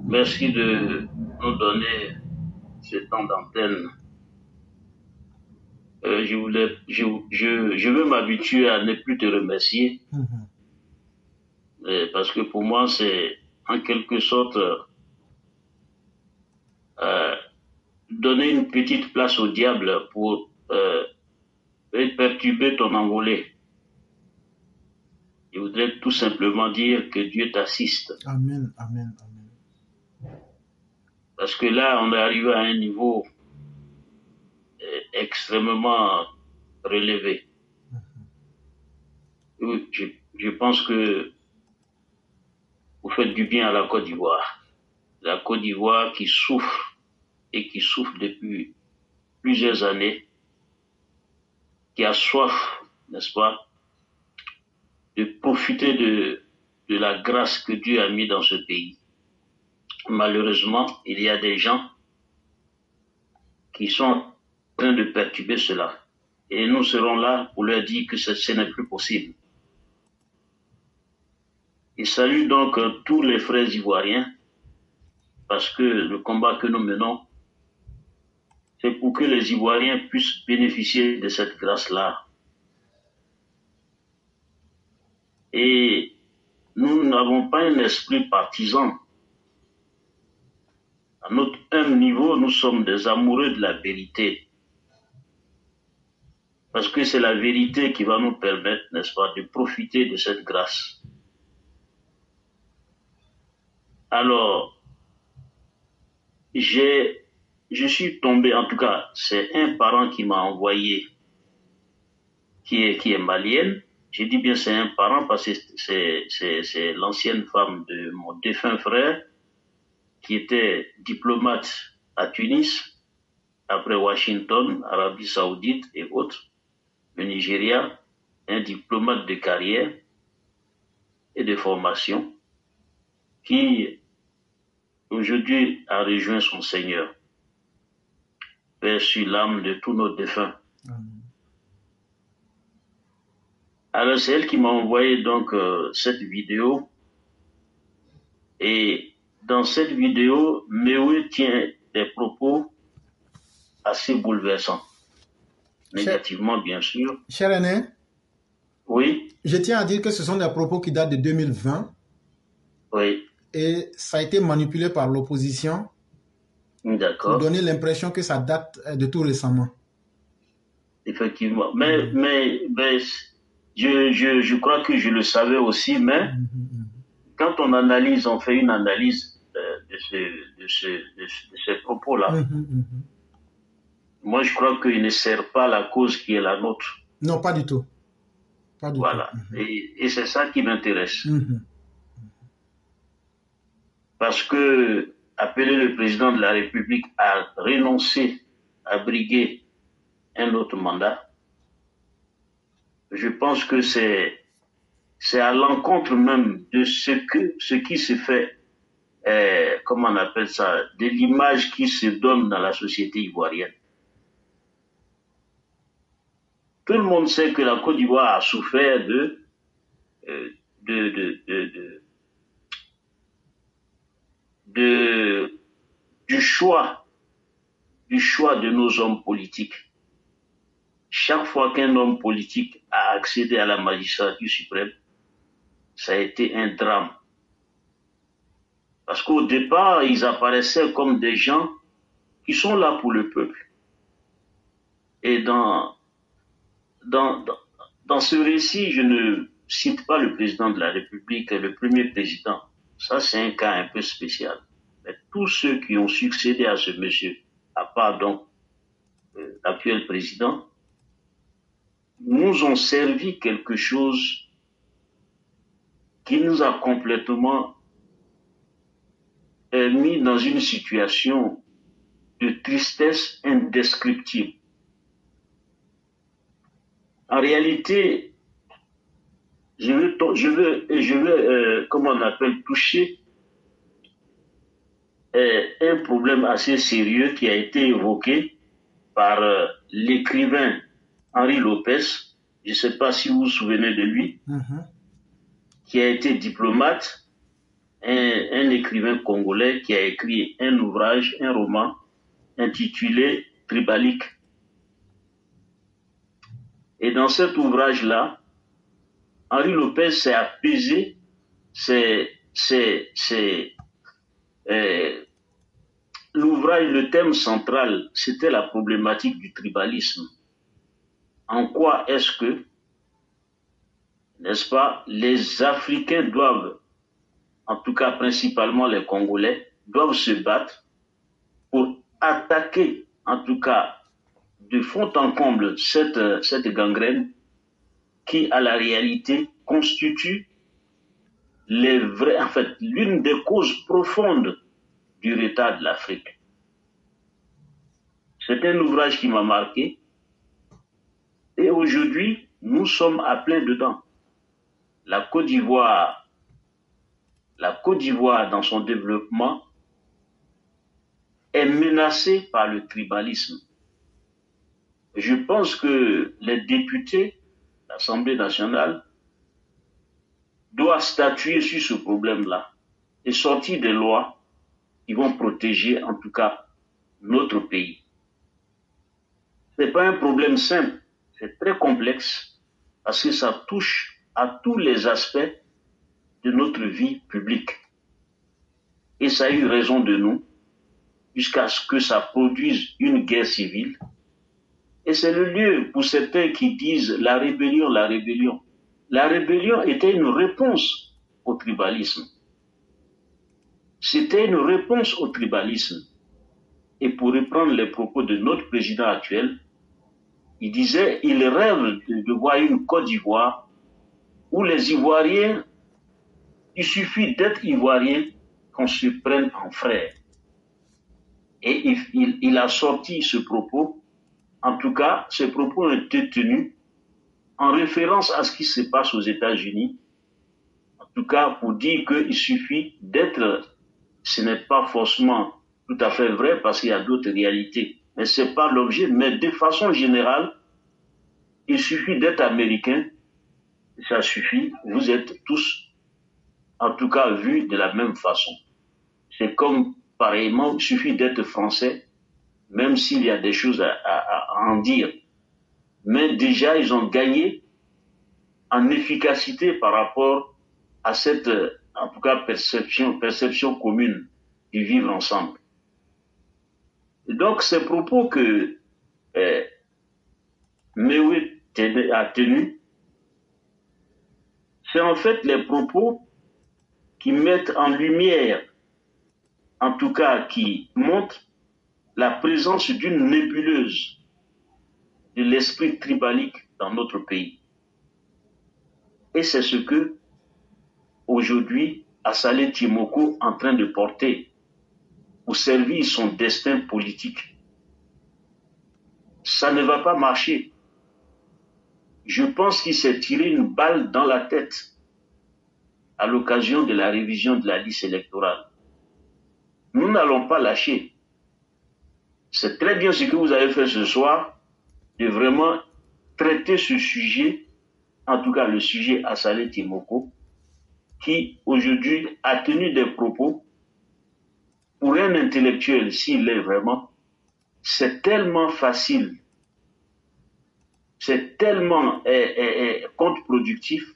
Merci de nous donner ce temps d'antenne. Je veux m'habituer à ne plus te remercier parce que pour moi, c'est en quelque sorte euh, donner une petite place au diable pour perturber ton envolée. Je voudrais tout simplement dire que Dieu t'assiste. Amen, amen, amen. Parce que là, on est arrivé à un niveau extrêmement relevé. Je pense que vous faites du bien à la Côte d'Ivoire. La Côte d'Ivoire qui souffre et qui souffre depuis plusieurs années, qui a soif, n'est-ce pas, de profiter de la grâce que Dieu a mis dans ce pays. Malheureusement, il y a des gens qui sont en train de perturber cela. Et nous serons là pour leur dire que ce n'est plus possible. Et salue donc tous les frères ivoiriens, parce que le combat que nous menons, c'est pour que les Ivoiriens puissent bénéficier de cette grâce-là. Et nous n'avons pas un esprit partisan. À notre humble niveau, nous sommes des amoureux de la vérité. Parce que c'est la vérité qui va nous permettre, n'est-ce pas, de profiter de cette grâce. Alors, je suis tombé, en tout cas, c'est un parent qui m'a envoyé, qui est malienne. Je dis bien c'est un parent parce que c'est l'ancienne femme de mon défunt frère qui était diplomate à Tunis, après Washington, Arabie Saoudite et autres, le Nigeria, un diplomate de carrière et de formation qui aujourd'hui a rejoint son Seigneur. Paix sur l'âme de tous nos défunts. Alors c'est elle qui m'a envoyé donc cette vidéo et dans cette vidéo, Mewe tient des propos assez bouleversants. Négativement, bien sûr. Cher aîné, oui. Je tiens à dire que ce sont des propos qui datent de 2020. Oui. Et ça a été manipulé par l'opposition. D'accord. Pour donner l'impression que ça date de tout récemment. Effectivement. Mais je crois que je le savais aussi, mais quand on analyse, on fait une analyse de ces propos-là. Moi, je crois qu'il ne sert pas la cause qui est la nôtre. Non, pas du tout. Pas du voilà. tout. Et c'est ça qui m'intéresse. Parce que appeler le président de la République à renoncer à briguer un autre mandat, je pense que c'est à l'encontre même de ce qui se fait, comment on appelle ça, de l'image qui se donne dans la société ivoirienne. Tout le monde sait que la Côte d'Ivoire a souffert du choix de nos hommes politiques. Chaque fois qu'un homme politique a accédé à la magistrature suprême, ça a été un drame. Parce qu'au départ, ils apparaissaient comme des gens qui sont là pour le peuple. Et dans ce récit, je ne cite pas le président de la République, le premier président. Ça, c'est un cas un peu spécial. Mais tous ceux qui ont succédé à ce monsieur, à part donc l'actuel président, nous ont servi quelque chose qui nous a complètement mis dans une situation de tristesse indescriptible. En réalité, je veux, comment on appelle, toucher un problème assez sérieux qui a été évoqué par l'écrivain Henri Lopez. Je ne sais pas si vous vous souvenez de lui, qui a été diplomate un écrivain congolais qui a écrit un ouvrage, un roman intitulé Tribalique. Et dans cet ouvrage-là, Henri Lopez s'est apaisé, l'ouvrage, le thème central, c'était la problématique du tribalisme. En quoi est-ce que, n'est-ce pas, les Africains doivent, en tout cas principalement les Congolais, doivent se battre pour attaquer, en tout cas de fond en comble, cette gangrène qui, à la réalité, constitue l'une des causes profondes du retard de l'Afrique. C'est un ouvrage qui m'a marqué et aujourd'hui, nous sommes à plein dedans. La Côte d'Ivoire, dans son développement, est menacée par le tribalisme. Je pense que les députés de l'Assemblée nationale doivent statuer sur ce problème-là et sortir des lois qui vont protéger, en tout cas, notre pays. Ce n'est pas un problème simple, c'est très complexe parce que ça touche à tous les aspects de notre vie publique. Et ça a eu raison de nous jusqu'à ce que ça produise une guerre civile. Et c'est le lieu pour certains qui disent la rébellion, la rébellion. La rébellion était une réponse au tribalisme. C'était une réponse au tribalisme. Et pour reprendre les propos de notre président actuel, il disait, il rêve de voir une Côte d'Ivoire où les Ivoiriens, il suffit d'être Ivoirien qu'on se prenne en frère. Et il a sorti ce propos. En tout cas, ces propos ont été tenus en référence à ce qui se passe aux États-Unis. En tout cas, pour dire qu'il suffit d'être, ce n'est pas forcément tout à fait vrai parce qu'il y a d'autres réalités. Mais ce n'est pas l'objet. Mais de façon générale, il suffit d'être américain. Ça suffit. Vous êtes tous, en tout cas, vus de la même façon. C'est comme, pareillement, il suffit d'être français, même s'il y a des choses à en dire. Mais déjà, ils ont gagné en efficacité par rapport à cette, en tout cas, perception commune du vivre ensemble. Et donc, ces propos que Mewé a tenus, c'est en fait les propos qui mettent en lumière, en tout cas qui montrent la présence d'une nébuleuse de l'esprit tribalique dans notre pays. Et c'est ce que, aujourd'hui, Assalé Timoko est en train de porter pour servir son destin politique. Ça ne va pas marcher. Je pense qu'il s'est tiré une balle dans la tête à l'occasion de la révision de la liste électorale. Nous n'allons pas lâcher. C'est très bien ce que vous avez fait ce soir, de vraiment traiter ce sujet, en tout cas le sujet Assalé Timoko, qui aujourd'hui a tenu des propos, pour un intellectuel, s'il l'est vraiment, c'est tellement facile, c'est tellement contre-productif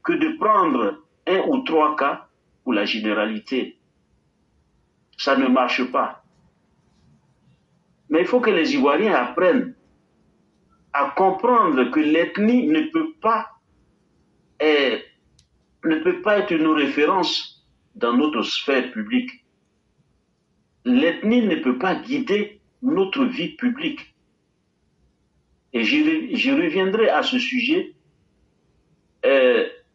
que de prendre 1 ou 3 cas pour la généralité. Ça ne marche pas. Mais il faut que les Ivoiriens apprennent à comprendre que l'ethnie ne peut pas être une référence dans notre sphère publique. L'ethnie ne peut pas guider notre vie publique. Et je reviendrai à ce sujet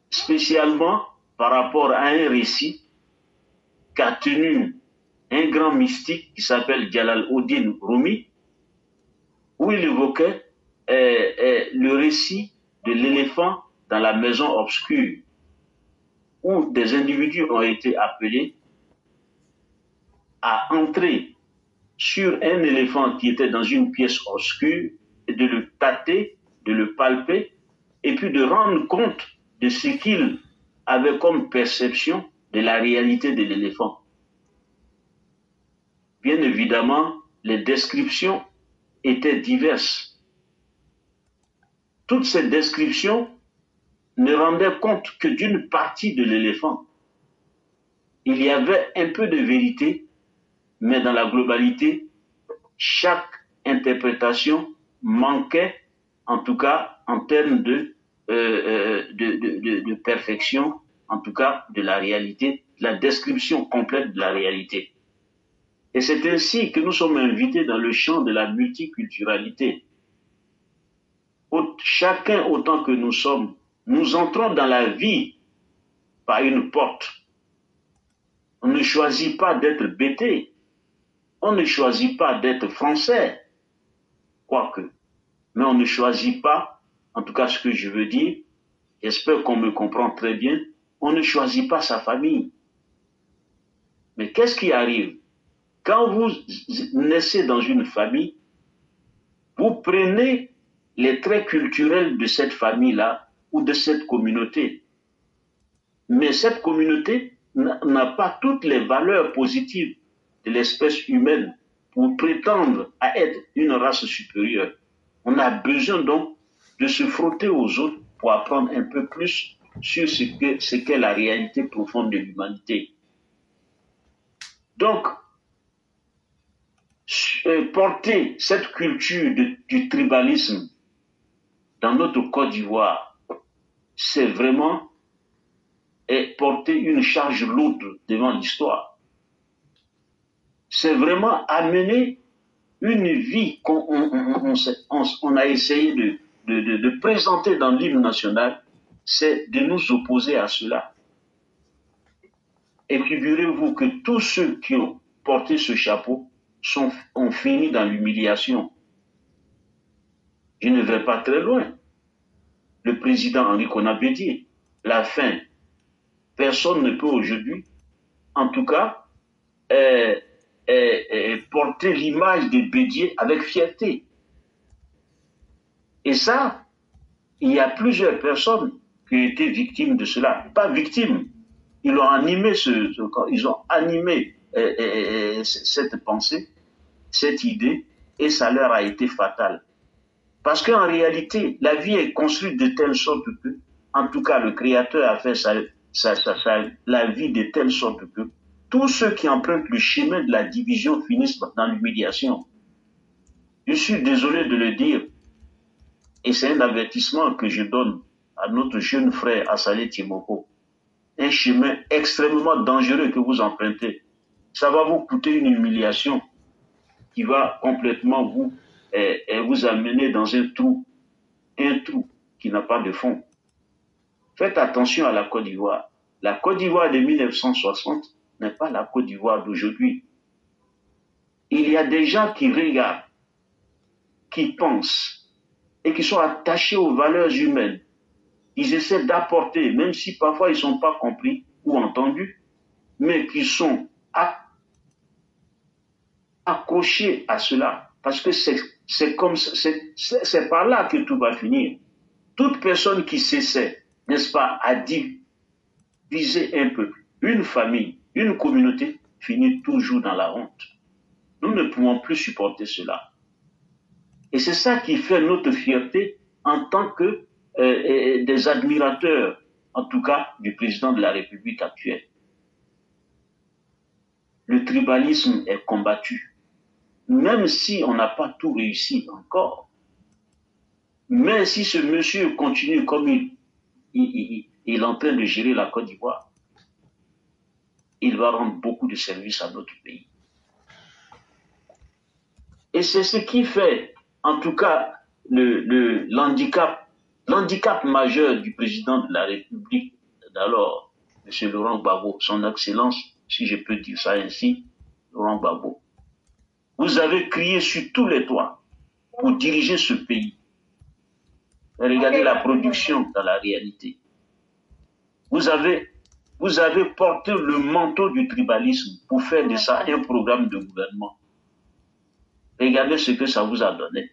spécialement par rapport à un récit qu'a tenu un grand mystique qui s'appelle Jalal-Oddin Rumi, où il évoquait le récit de l'éléphant dans la maison obscure, où des individus ont été appelés à entrer sur un éléphant qui était dans une pièce obscure et de le tâter, de le palper, et puis de rendre compte de ce qu'il avait comme perception de la réalité de l'éléphant. Bien évidemment, les descriptions étaient diverses. Toutes ces descriptions ne rendaient compte que d'une partie de l'éléphant. Il y avait un peu de vérité, mais dans la globalité, chaque interprétation manquait, en tout cas en termes de perfection, en tout cas de la réalité, la description complète de la réalité. Et c'est ainsi que nous sommes invités dans le champ de la multiculturalité. Chacun autant que nous sommes, nous entrons dans la vie par une porte. On ne choisit pas d'être bêté. On ne choisit pas d'être français. Quoique. Mais on ne choisit pas, en tout cas ce que je veux dire, j'espère qu'on me comprend très bien, on ne choisit pas sa famille. Mais qu'est-ce qui arrive? Quand vous naissez dans une famille, vous prenez les traits culturels de cette famille-là ou de cette communauté. Mais cette communauté n'a pas toutes les valeurs positives de l'espèce humaine pour prétendre à être une race supérieure. On a besoin donc de se frotter aux autres pour apprendre un peu plus sur ce qu'est la réalité profonde de l'humanité. Donc, porter cette culture du tribalisme dans notre Côte d'Ivoire, c'est vraiment porter une charge lourde devant l'histoire. C'est vraiment amener une vie qu'on a essayé de présenter dans l'hymne national, c'est de nous opposer à cela. Et figurez-vous que tous ceux qui ont porté ce chapeau ont fini dans l'humiliation. Je ne vais pas très loin. Le président Henri Konan-Bédié, la fin. Personne ne peut aujourd'hui, en tout cas, porter l'image de Bédié avec fierté. Et ça, il y a plusieurs personnes qui ont été victimes de cela. Pas victimes. Ils ont animé cette pensée, cette idée, et ça leur a été fatal. Parce qu'en réalité, la vie est construite de telle sorte que, en tout cas, le Créateur a fait la vie de telle sorte que tous ceux qui empruntent le chemin de la division finissent dans l'humiliation. Je suis désolé de le dire, et c'est un avertissement que je donne à notre jeune frère Assalé Timoko. Un chemin extrêmement dangereux que vous empruntez. Ça va vous coûter une humiliation qui va complètement vous amener dans un trou qui n'a pas de fond. Faites attention à la Côte d'Ivoire. La Côte d'Ivoire de 1960 n'est pas la Côte d'Ivoire d'aujourd'hui. Il y a des gens qui regardent, qui pensent et qui sont attachés aux valeurs humaines. Ils essaient d'apporter, même si parfois ils ne sont pas compris ou entendus, mais qui sont accrochés à cela. Parce que c'est par là que tout va finir. Toute personne qui s'essaie, n'est-ce pas, à diviser un peuple, une famille, une communauté, finit toujours dans la honte. Nous ne pouvons plus supporter cela. Et c'est ça qui fait notre fierté en tant que des admirateurs, en tout cas, du président de la République actuelle. Le tribalisme est combattu, même si on n'a pas tout réussi encore. Mais si ce monsieur continue comme il est en train de gérer la Côte d'Ivoire, il va rendre beaucoup de services à notre pays. Et c'est ce qui fait, en tout cas, l'handicap majeur du président de la République d'alors, M. Laurent Gbagbo, son excellence, si je peux dire ça ainsi, Laurent Gbagbo. Vous avez crié sur tous les toits pour diriger ce pays. Regardez la production dans la réalité. Vous avez porté le manteau du tribalisme pour faire de ça un programme de gouvernement. Regardez ce que ça vous a donné.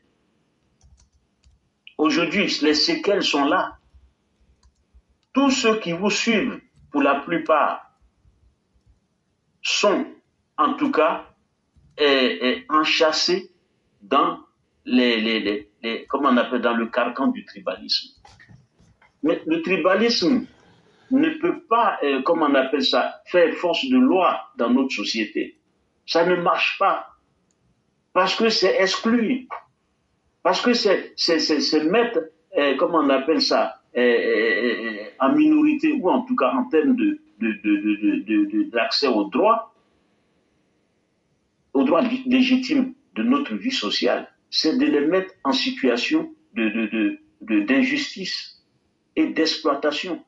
Aujourd'hui, les séquelles sont là. Tous ceux qui vous suivent, pour la plupart, sont, en tout cas, enchâssés dans comment on appelle, dans le carcan du tribalisme. Mais le tribalisme ne peut pas, comment on appelle ça, faire force de loi dans notre société. Ça ne marche pas. Parce que c'est exclu. Parce que c'est mettre, comment on appelle ça, en minorité, ou en tout cas en termes d'accès aux droits légitimes de notre vie sociale, c'est de les mettre en situation d'injustice et d'exploitation.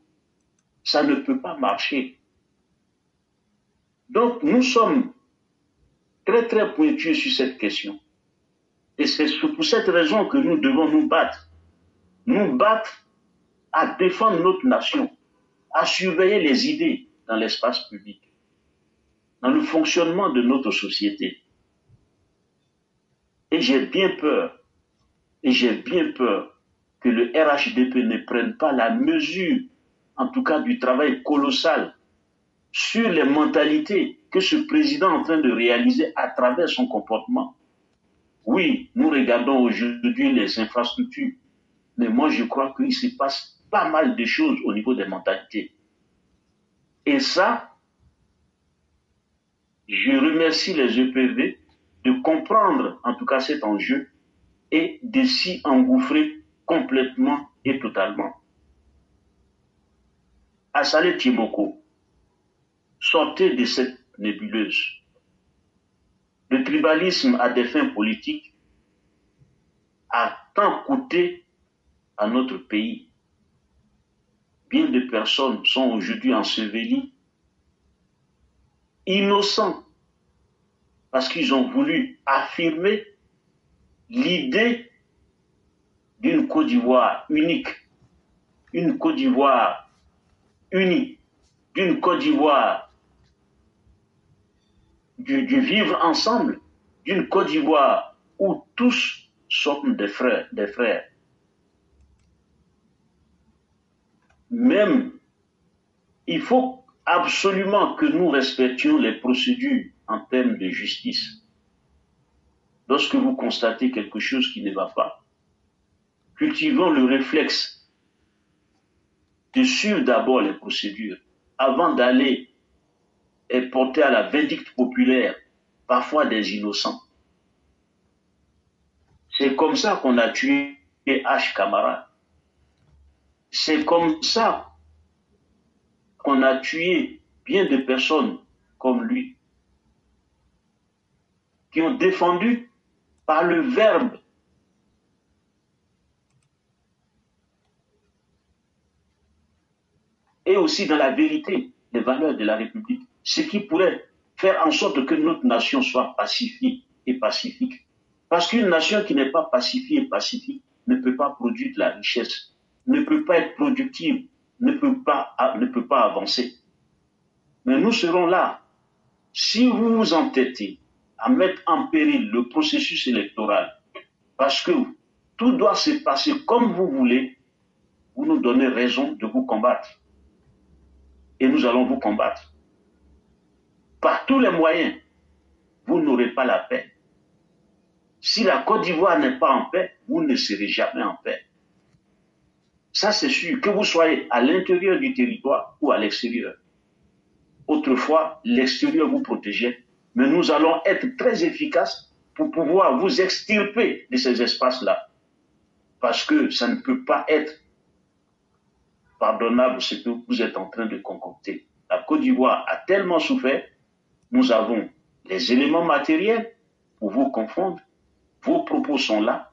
Ça ne peut pas marcher. Donc, nous sommes très, très pointus sur cette question. Et c'est pour cette raison que nous devons nous battre. Nous battre à défendre notre nation, à surveiller les idées dans l'espace public, dans le fonctionnement de notre société. Et j'ai bien peur que le RHDP ne prenne pas la mesure, en tout cas du travail colossal, sur les mentalités que ce président est en train de réaliser à travers son comportement. Oui, nous regardons aujourd'hui les infrastructures, mais moi je crois qu'il se passe pas mal de choses au niveau des mentalités. Et ça, je remercie les EPV de comprendre en tout cas cet enjeu et de s'y engouffrer complètement et totalement. Assalé Tiemoko, sortez de cette nébuleuse. Le tribalisme à des fins politiques a tant coûté à notre pays. Bien de personnes sont aujourd'hui ensevelies, innocents, parce qu'ils ont voulu affirmer l'idée d'une Côte d'Ivoire unique, une Côte d'Ivoire unie, d'une Côte d'Ivoire du vivre ensemble, d'une Côte d'Ivoire où tous sommes des frères, des frères. Même, il faut absolument que nous respections les procédures en termes de justice. Lorsque vous constatez quelque chose qui ne va pas, cultivons le réflexe de suivre d'abord les procédures avant d'aller porter à la vindicte populaire parfois des innocents. C'est comme ça qu'on a tué H. Camara. C'est comme ça qu'on a tué bien de personnes comme lui, qui ont défendu par le verbe et aussi dans la vérité les valeurs de la République, ce qui pourrait faire en sorte que notre nation soit pacifiée et pacifique. Parce qu'une nation qui n'est pas pacifiée et pacifique ne peut pas produire de la richesse, ne peut pas être productive, ne peut pas avancer. Mais nous serons là. Si vous vous entêtez à mettre en péril le processus électoral, parce que tout doit se passer comme vous voulez, vous nous donnez raison de vous combattre. Et nous allons vous combattre. Par tous les moyens, vous n'aurez pas la paix. Si la Côte d'Ivoire n'est pas en paix, vous ne serez jamais en paix. Ça, c'est sûr, que vous soyez à l'intérieur du territoire ou à l'extérieur. Autrefois, l'extérieur vous protégeait, mais nous allons être très efficaces pour pouvoir vous extirper de ces espaces-là. Parce que ça ne peut pas être pardonnable ce que vous êtes en train de concocter. La Côte d'Ivoire a tellement souffert, nous avons les éléments matériels pour vous confondre, vos propos sont là,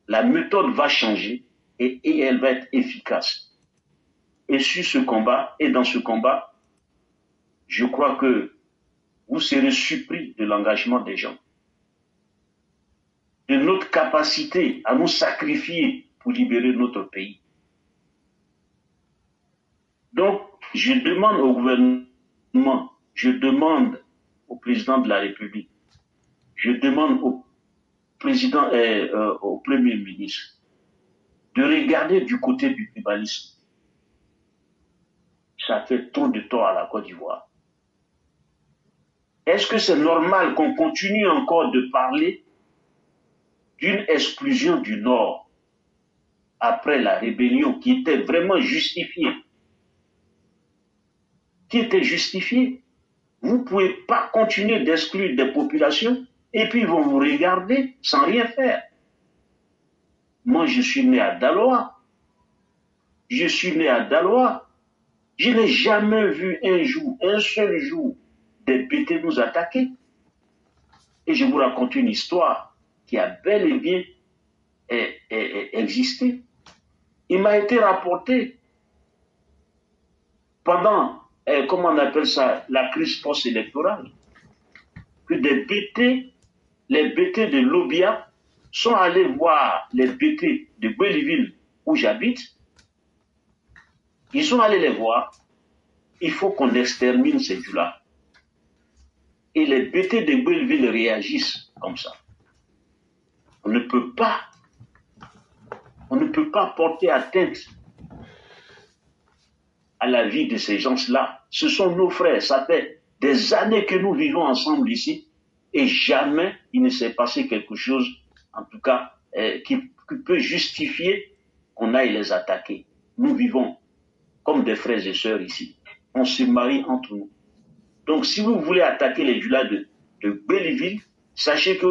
la méthode va changer et elle va être efficace. Et sur ce combat, et dans ce combat, je crois que vous serez surpris de l'engagement des gens, de notre capacité à nous sacrifier pour libérer notre pays. Donc, je demande au gouvernement, je demande au président de la République, je demande au président au Premier ministre de regarder du côté du tribalisme. Ça fait trop de tort à la Côte d'Ivoire. Est-ce que c'est normal qu'on continue encore de parler d'une exclusion du Nord après la rébellion qui était vraiment justifiée? Qui était justifiée? Vous ne pouvez pas continuer d'exclure des populations et puis ils vont vous regarder sans rien faire. Moi, je suis né à Daloa. Je suis né à Daloa. Je n'ai jamais vu un seul jour, des BT nous attaquer. Et je vous raconte une histoire qui a bel et bien existé. Il m'a été rapporté pendant, comment on appelle ça, la crise post-électorale, que des BT, les BT de Lobia, sont allés voir les BT de Belleville où j'habite. Ils sont allés les voir. Il faut qu'on extermine ces gens-là. Et les BT de Belleville réagissent comme ça. On ne peut pas porter atteinte à la vie de ces gens-là. Ce sont nos frères. Ça fait des années que nous vivons ensemble ici et jamais il ne s'est passé quelque chose, en tout cas, qui peut justifier qu'on aille les attaquer. Nous vivons comme des frères et sœurs ici. On se marie entre nous. Donc, si vous voulez attaquer les Jula de Belleville, sachez que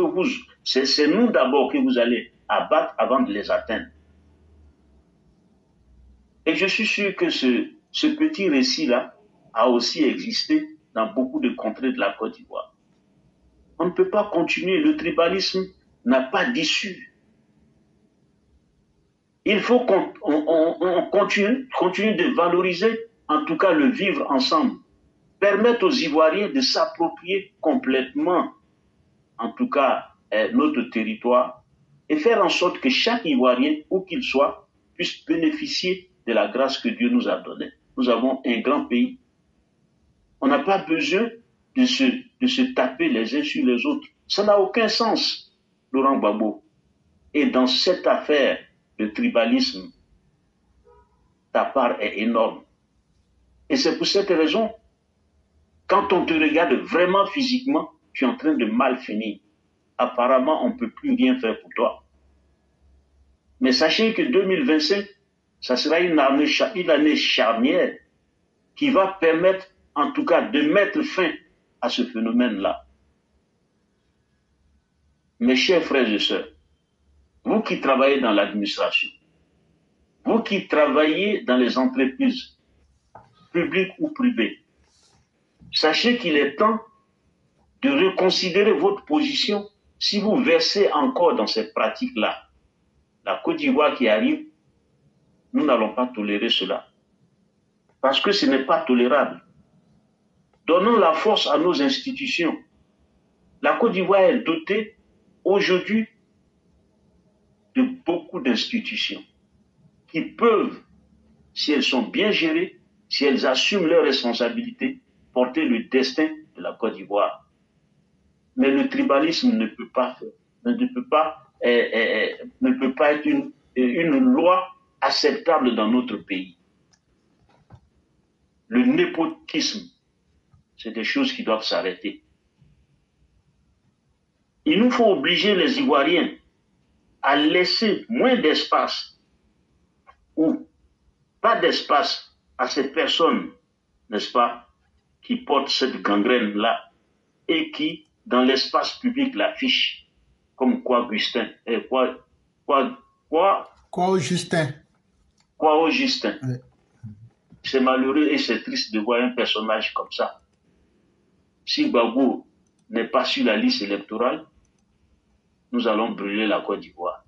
c'est nous d'abord que vous allez abattre avant de les atteindre. Et je suis sûr que ce petit récit-là a aussi existé dans beaucoup de contrées de la Côte d'Ivoire. On ne peut pas continuer. Le tribalisme n'a pas d'issue. Il faut qu'on continue de valoriser, en tout cas le vivre ensemble. Permettre aux Ivoiriens de s'approprier complètement, en tout cas, notre territoire et faire en sorte que chaque Ivoirien, où qu'il soit, puisse bénéficier de la grâce que Dieu nous a donnée. Nous avons un grand pays. On n'a pas besoin de se taper les uns sur les autres. Ça n'a aucun sens, Laurent Gbagbo. Et dans cette affaire de tribalisme, ta part est énorme. Et c'est pour cette raison, quand on te regarde vraiment physiquement, tu es en train de mal finir. Apparemment, on ne peut plus rien faire pour toi. Mais sachez que 2025, ça sera une année charnière qui va permettre, en tout cas, de mettre fin à ce phénomène-là. Mes chers frères et sœurs, vous qui travaillez dans l'administration, vous qui travaillez dans les entreprises publiques ou privées, sachez qu'il est temps de reconsidérer votre position si vous versez encore dans cette pratique-là. La Côte d'Ivoire qui arrive, nous n'allons pas tolérer cela. Parce que ce n'est pas tolérable. Donnons la force à nos institutions. La Côte d'Ivoire est dotée aujourd'hui de beaucoup d'institutions qui peuvent, si elles sont bien gérées, si elles assument leurs responsabilités, porter le destin de la Côte d'Ivoire. Mais le tribalisme ne peut pas être une loi acceptable dans notre pays. Le népotisme, c'est des choses qui doivent s'arrêter. Il nous faut obliger les Ivoiriens à laisser moins d'espace ou pas d'espace à ces personnes, n'est-ce pas, qui portent cette gangrène-là et qui, dans l'espace public, l'affichent comme quoi Augustin, Justin. Oui. C'est malheureux et c'est triste de voir un personnage comme ça. Si Gbagbo n'est pas sur la liste électorale, nous allons brûler la Côte d'Ivoire.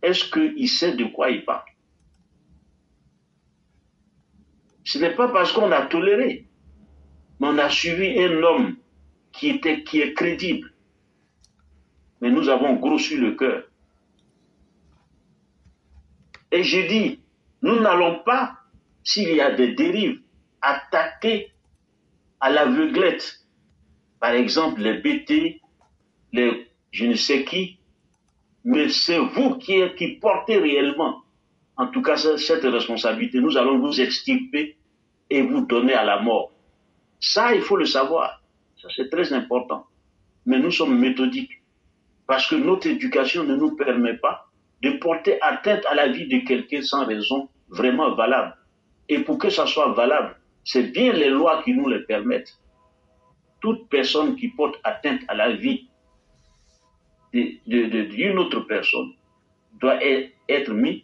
Est-ce qu'il sait de quoi il parle? Ce n'est pas parce qu'on a toléré, mais on a suivi un homme qui est crédible. Mais nous avons gros sur le cœur. Et je dis, nous n'allons pas, s'il y a des dérives, attaquer à l'aveuglette. Par exemple, les BT, les je ne sais qui, mais c'est vous qui portez réellement, en tout cas, cette responsabilité. Nous allons vous extirper et vous donner à la mort. Ça, il faut le savoir. Ça, c'est très important. Mais nous sommes méthodiques. Parce que notre éducation ne nous permet pas de porter atteinte à la vie de quelqu'un sans raison vraiment valable. Et pour que ça soit valable, c'est bien les lois qui nous le permettent. Toute personne qui porte atteinte à la vie d'une autre personne doit être mise,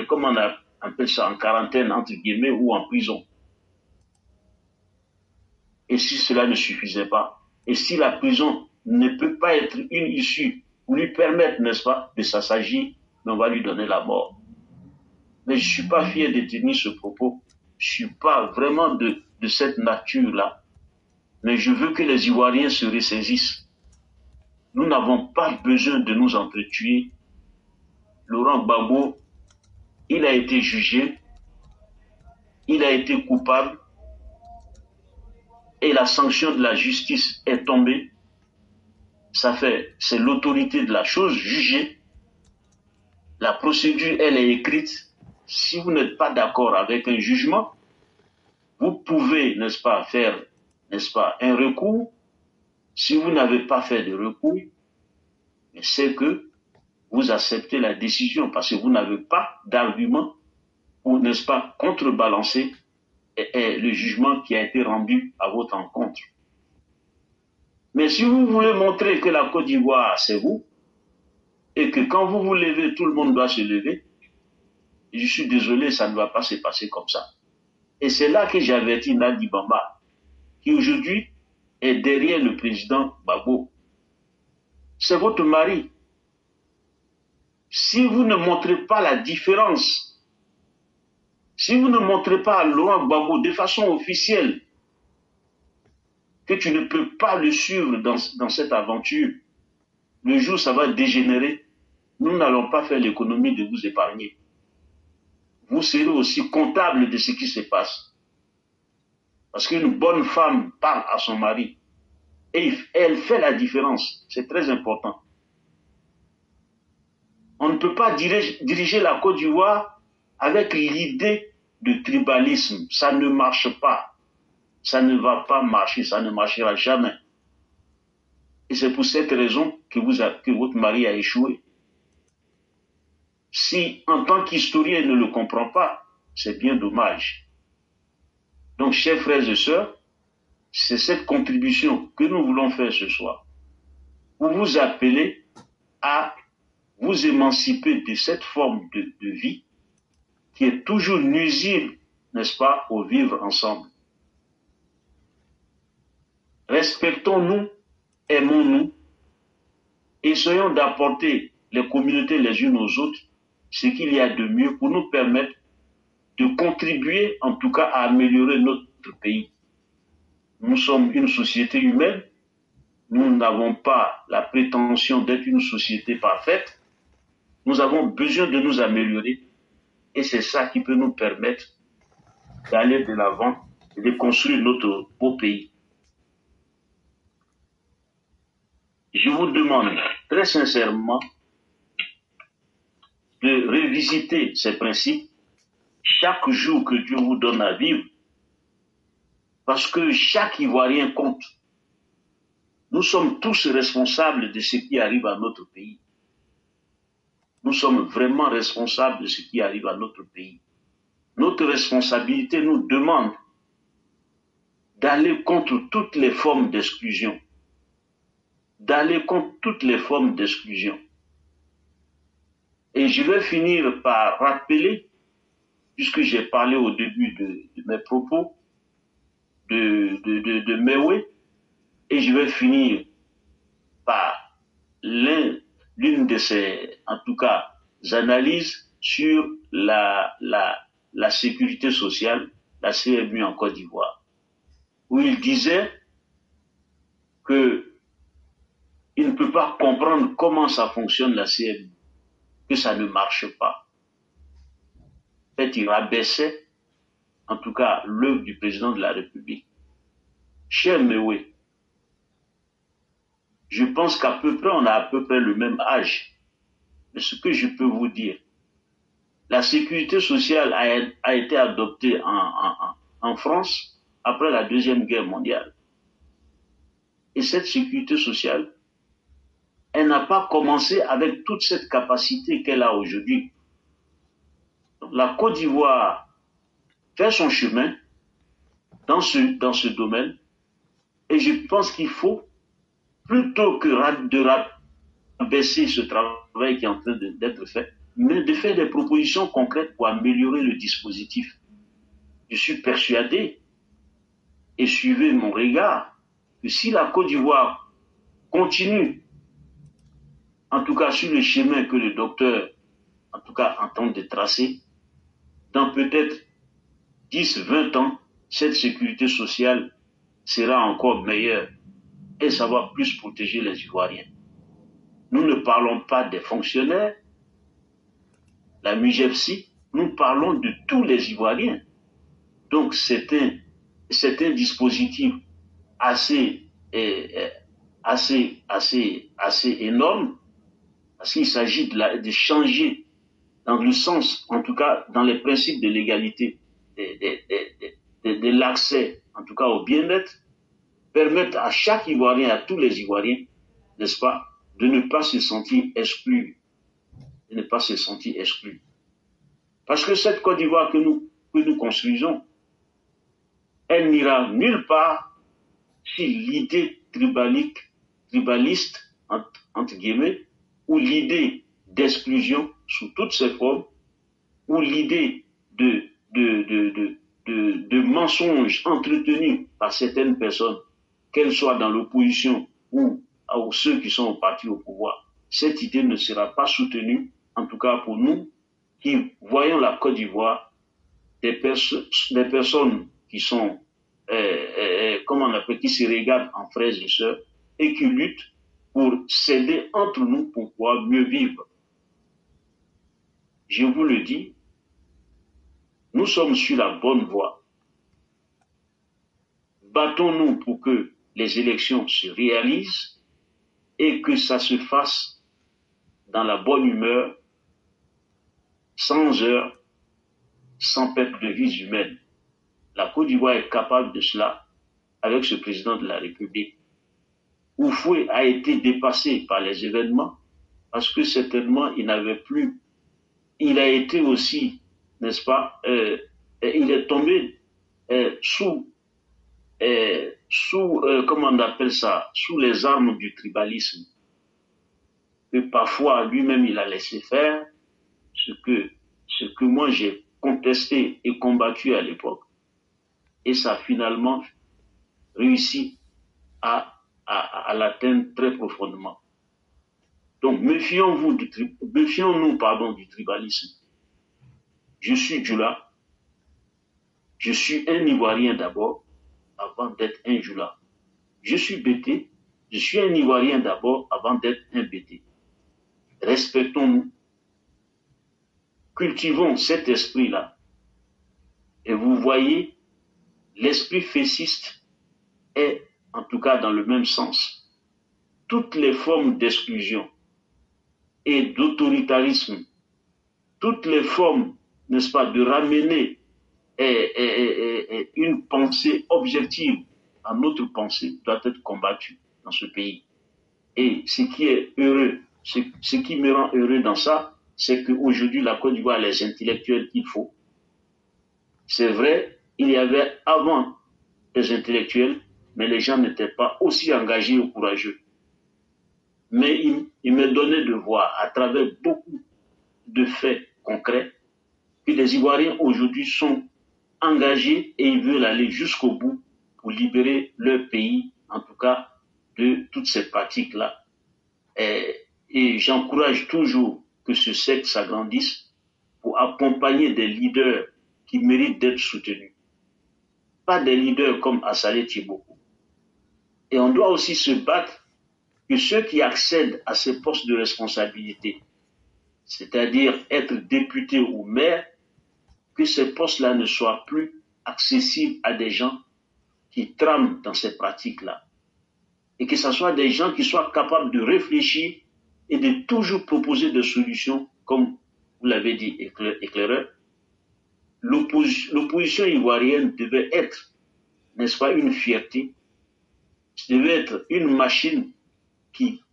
comment on appelle ça, en quarantaine, entre guillemets, ou en prison. Et si cela ne suffisait pas, et si la prison ne peut pas être une issue pour lui permettre, n'est-ce pas, de s'assagir, on va lui donner la mort. Mais je ne suis pas fier de tenir ce propos. Je ne suis pas vraiment de cette nature-là. Mais je veux que les Ivoiriens se ressaisissent. Nous n'avons pas besoin de nous entretuer. Laurent Gbagbo, il a été jugé, il a été coupable, et la sanction de la justice est tombée. C'est l'autorité de la chose jugée. La procédure, elle est écrite. Si vous n'êtes pas d'accord avec un jugement, vous pouvez, n'est-ce pas, faire, n'est-ce pas, un recours. Si vous n'avez pas fait de recours, c'est que vous acceptez la décision parce que vous n'avez pas d'argument pour, n'est-ce pas, contrebalancer le jugement qui a été rendu à votre encontre. Mais si vous voulez montrer que la Côte d'Ivoire, c'est vous, et que quand vous vous levez, tout le monde doit se lever, je suis désolé, ça ne va pas se passer comme ça. Et c'est là que j'avertis Nadi Bamba, qui aujourd'hui est derrière le président Gbagbo. C'est votre mari. Si vous ne montrez pas la différence, si vous ne montrez pas à Laurent Gbagbo de façon officielle que tu ne peux pas le suivre dans cette aventure, le jour où ça va dégénérer, nous n'allons pas faire l'économie de vous épargner. Vous serez aussi comptable de ce qui se passe. Parce qu'une bonne femme parle à son mari et elle fait la différence. C'est très important. On ne peut pas diriger la Côte d'Ivoire avec l'idée de tribalisme. Ça ne marche pas. Ça ne va pas marcher. Ça ne marchera jamais. Et c'est pour cette raison que votre mari a échoué. Si, en tant qu'historien, il ne le comprend pas, c'est bien dommage. Donc, chers frères et sœurs, c'est cette contribution que nous voulons faire ce soir. Pour vous appeler à vous émanciper de cette forme de vie qui est toujours nuisible, n'est-ce pas, au vivre ensemble. Respectons-nous, aimons-nous, essayons d'apporter les communautés les unes aux autres ce qu'il y a de mieux pour nous permettre de contribuer, en tout cas, à améliorer notre pays. Nous sommes une société humaine, nous n'avons pas la prétention d'être une société parfaite, nous avons besoin de nous améliorer et c'est ça qui peut nous permettre d'aller de l'avant et de construire notre beau pays. Je vous demande très sincèrement de revisiter ces principes chaque jour que Dieu vous donne à vivre, parce que chaque Ivoirien compte. Nous sommes tous responsables de ce qui arrive à notre pays. Nous sommes vraiment responsables de ce qui arrive à notre pays. Notre responsabilité nous demande d'aller contre toutes les formes d'exclusion. D'aller contre toutes les formes d'exclusion. Et je vais finir par rappeler, puisque j'ai parlé au début de mes propos, de Mewé, et je vais finir par l'une de ses, en tout cas, analyses sur la sécurité sociale, la CMU en Côte d'Ivoire, où il disait qu'il ne peut pas comprendre comment ça fonctionne la CMU, que ça ne marche pas. En fait, il rabaissait, en tout cas, l'œuvre du président de la République. Cher Mewé, je pense qu'à peu près, on a à peu près le même âge. Mais ce que je peux vous dire, la sécurité sociale a été adoptée en France après la Deuxième Guerre mondiale. Et cette sécurité sociale, elle n'a pas commencé avec toute cette capacité qu'elle a aujourd'hui. La Côte d'Ivoire fait son chemin dans ce domaine, et je pense qu'il faut, plutôt que de rabaisser ce travail qui est en train d'être fait, mais de faire des propositions concrètes pour améliorer le dispositif. Je suis persuadé, et suivez mon regard, que si la Côte d'Ivoire continue, en tout cas sur le chemin que le docteur, en tout cas, entend de tracer, dans peut-être 10, 20 ans, cette sécurité sociale sera encore meilleure et ça va plus protéger les Ivoiriens. Nous ne parlons pas des fonctionnaires, la MUGEPSI, nous parlons de tous les Ivoiriens. Donc c'est un dispositif assez énorme, parce qu'il s'agit de changer dans le sens, en tout cas dans les principes de l'égalité, de l'accès, en tout cas au bien-être, permettre à chaque Ivoirien, à tous les Ivoiriens, n'est-ce pas, de ne pas se sentir exclus. De ne pas se sentir exclus. Parce que cette Côte d'Ivoire que nous construisons, elle n'ira nulle part si l'idée tribaliste, entre guillemets, ou l'idée d'exclusion sous toutes ses formes, ou l'idée de mensonges entretenus par certaines personnes, qu'elles soient dans l'opposition ou ceux qui sont au parti au pouvoir. Cette idée ne sera pas soutenue, en tout cas pour nous, qui voyons la Côte d'Ivoire, des personnes qui sont, comment on appelle, qui se regardent en frères et sœurs et qui luttent pour s'aider entre nous pour pouvoir mieux vivre. Je vous le dis, nous sommes sur la bonne voie. Battons-nous pour que les élections se réalisent et que ça se fasse dans la bonne humeur, sans heurts, sans perte de vies humaines. La Côte d'Ivoire est capable de cela avec ce président de la République. Oufoué a été dépassé par les événements parce que certainement il n'avait plus, il a été aussi, n'est-ce pas, il est tombé sous comment on appelle ça, sous les armes du tribalisme. Que parfois lui-même il a laissé faire, ce que moi j'ai contesté et combattu à l'époque. Et ça a finalement réussi à l'atteindre très profondément. Donc méfions-nous du tribalisme. Je suis Djoula, je suis un Ivoirien d'abord, avant d'être un Djoula. Je suis Bété, je suis un Ivoirien d'abord, avant d'être un Bété. Respectons-nous, cultivons cet esprit-là. Et vous voyez, l'esprit fessiste est en tout cas dans le même sens. Toutes les formes d'exclusion et d'autoritarisme, toutes les formes, n'est-ce pas, de ramener une pensée objective à notre pensée doit être combattue dans ce pays. Et ce qui est heureux, ce qui me rend heureux dans ça, c'est qu'aujourd'hui la Côte d'Ivoire a les intellectuels qu'il faut. C'est vrai, il y avait avant des intellectuels, mais les gens n'étaient pas aussi engagés ou courageux. Mais il m'est donné de voir, à travers beaucoup de faits concrets, que les Ivoiriens aujourd'hui sont engagés et ils veulent aller jusqu'au bout pour libérer leur pays, en tout cas, de toutes ces pratiques-là. Et j'encourage toujours que ce secte s'agrandisse pour accompagner des leaders qui méritent d'être soutenus. Pas des leaders comme Assalé Tiboko. Et on doit aussi se battre que ceux qui accèdent à ces postes de responsabilité, c'est-à-dire être député ou maire, que ces postes-là ne soient plus accessibles à des gens qui trament dans ces pratiques-là. Et que ce soit des gens qui soient capables de réfléchir et de toujours proposer des solutions, comme vous l'avez dit, éclaireur. L'opposition ivoirienne devait être, n'est-ce pas, une fierté. Ça devait être une machine qui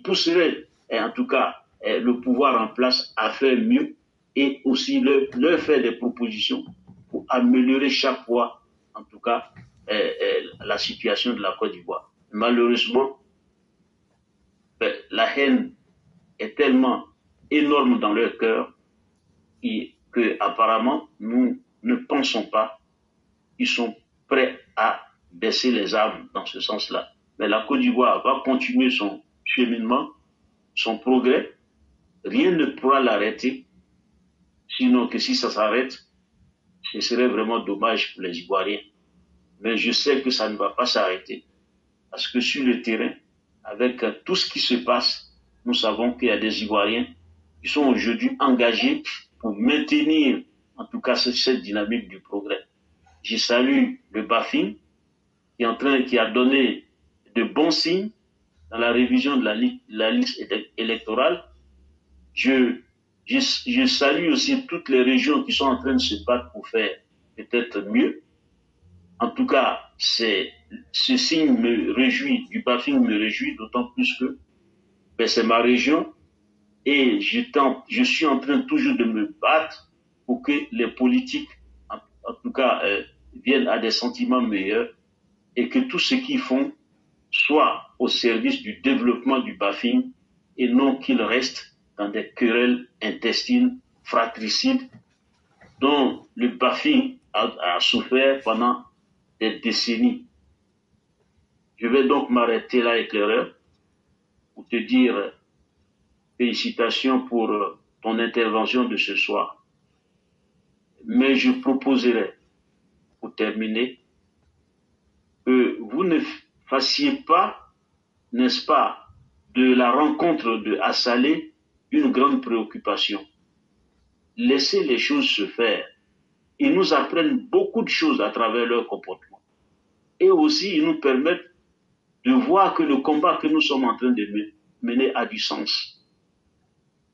pousserait, en tout cas, le pouvoir en place à faire mieux et aussi leur faire des propositions pour améliorer chaque fois, en tout cas, la situation de la Côte d'Ivoire. Malheureusement, la haine est tellement énorme dans leur cœur que apparemment nous ne pensons pas qu'ils sont prêts à baisser les armes dans ce sens-là. Mais la Côte d'Ivoire va continuer son cheminement, son progrès. Rien ne pourra l'arrêter, sinon que si ça s'arrête, ce serait vraiment dommage pour les Ivoiriens. Mais je sais que ça ne va pas s'arrêter, parce que sur le terrain, avec tout ce qui se passe, nous savons qu'il y a des Ivoiriens qui sont aujourd'hui engagés pour maintenir, en tout cas, cette dynamique du progrès. Je salue le BAFIN qui a donné de bons signes dans la révision de la liste électorale. Je salue aussi toutes les régions qui sont en train de se battre pour faire peut-être mieux. En tout cas, ce signe me réjouit, du BAFIN me réjouit, d'autant plus que c'est ma région et je suis en train toujours de me battre pour que les politiques, en tout cas, viennent à des sentiments meilleurs et que tout ce qu'ils font soit au service du développement du BAFIN et non qu'ils restent dans des querelles intestines fratricides dont le BAFIN a souffert pendant des décennies. Je vais donc m'arrêter là, éclaireur, pour te dire félicitations pour ton intervention de ce soir. Mais je proposerai, pour terminer, que vous ne fassiez pas, n'est-ce pas, de la rencontre de Assalé une grande préoccupation. Laissez les choses se faire. Ils nous apprennent beaucoup de choses à travers leur comportement. Et aussi, ils nous permettent de voir que le combat que nous sommes en train de mener a du sens.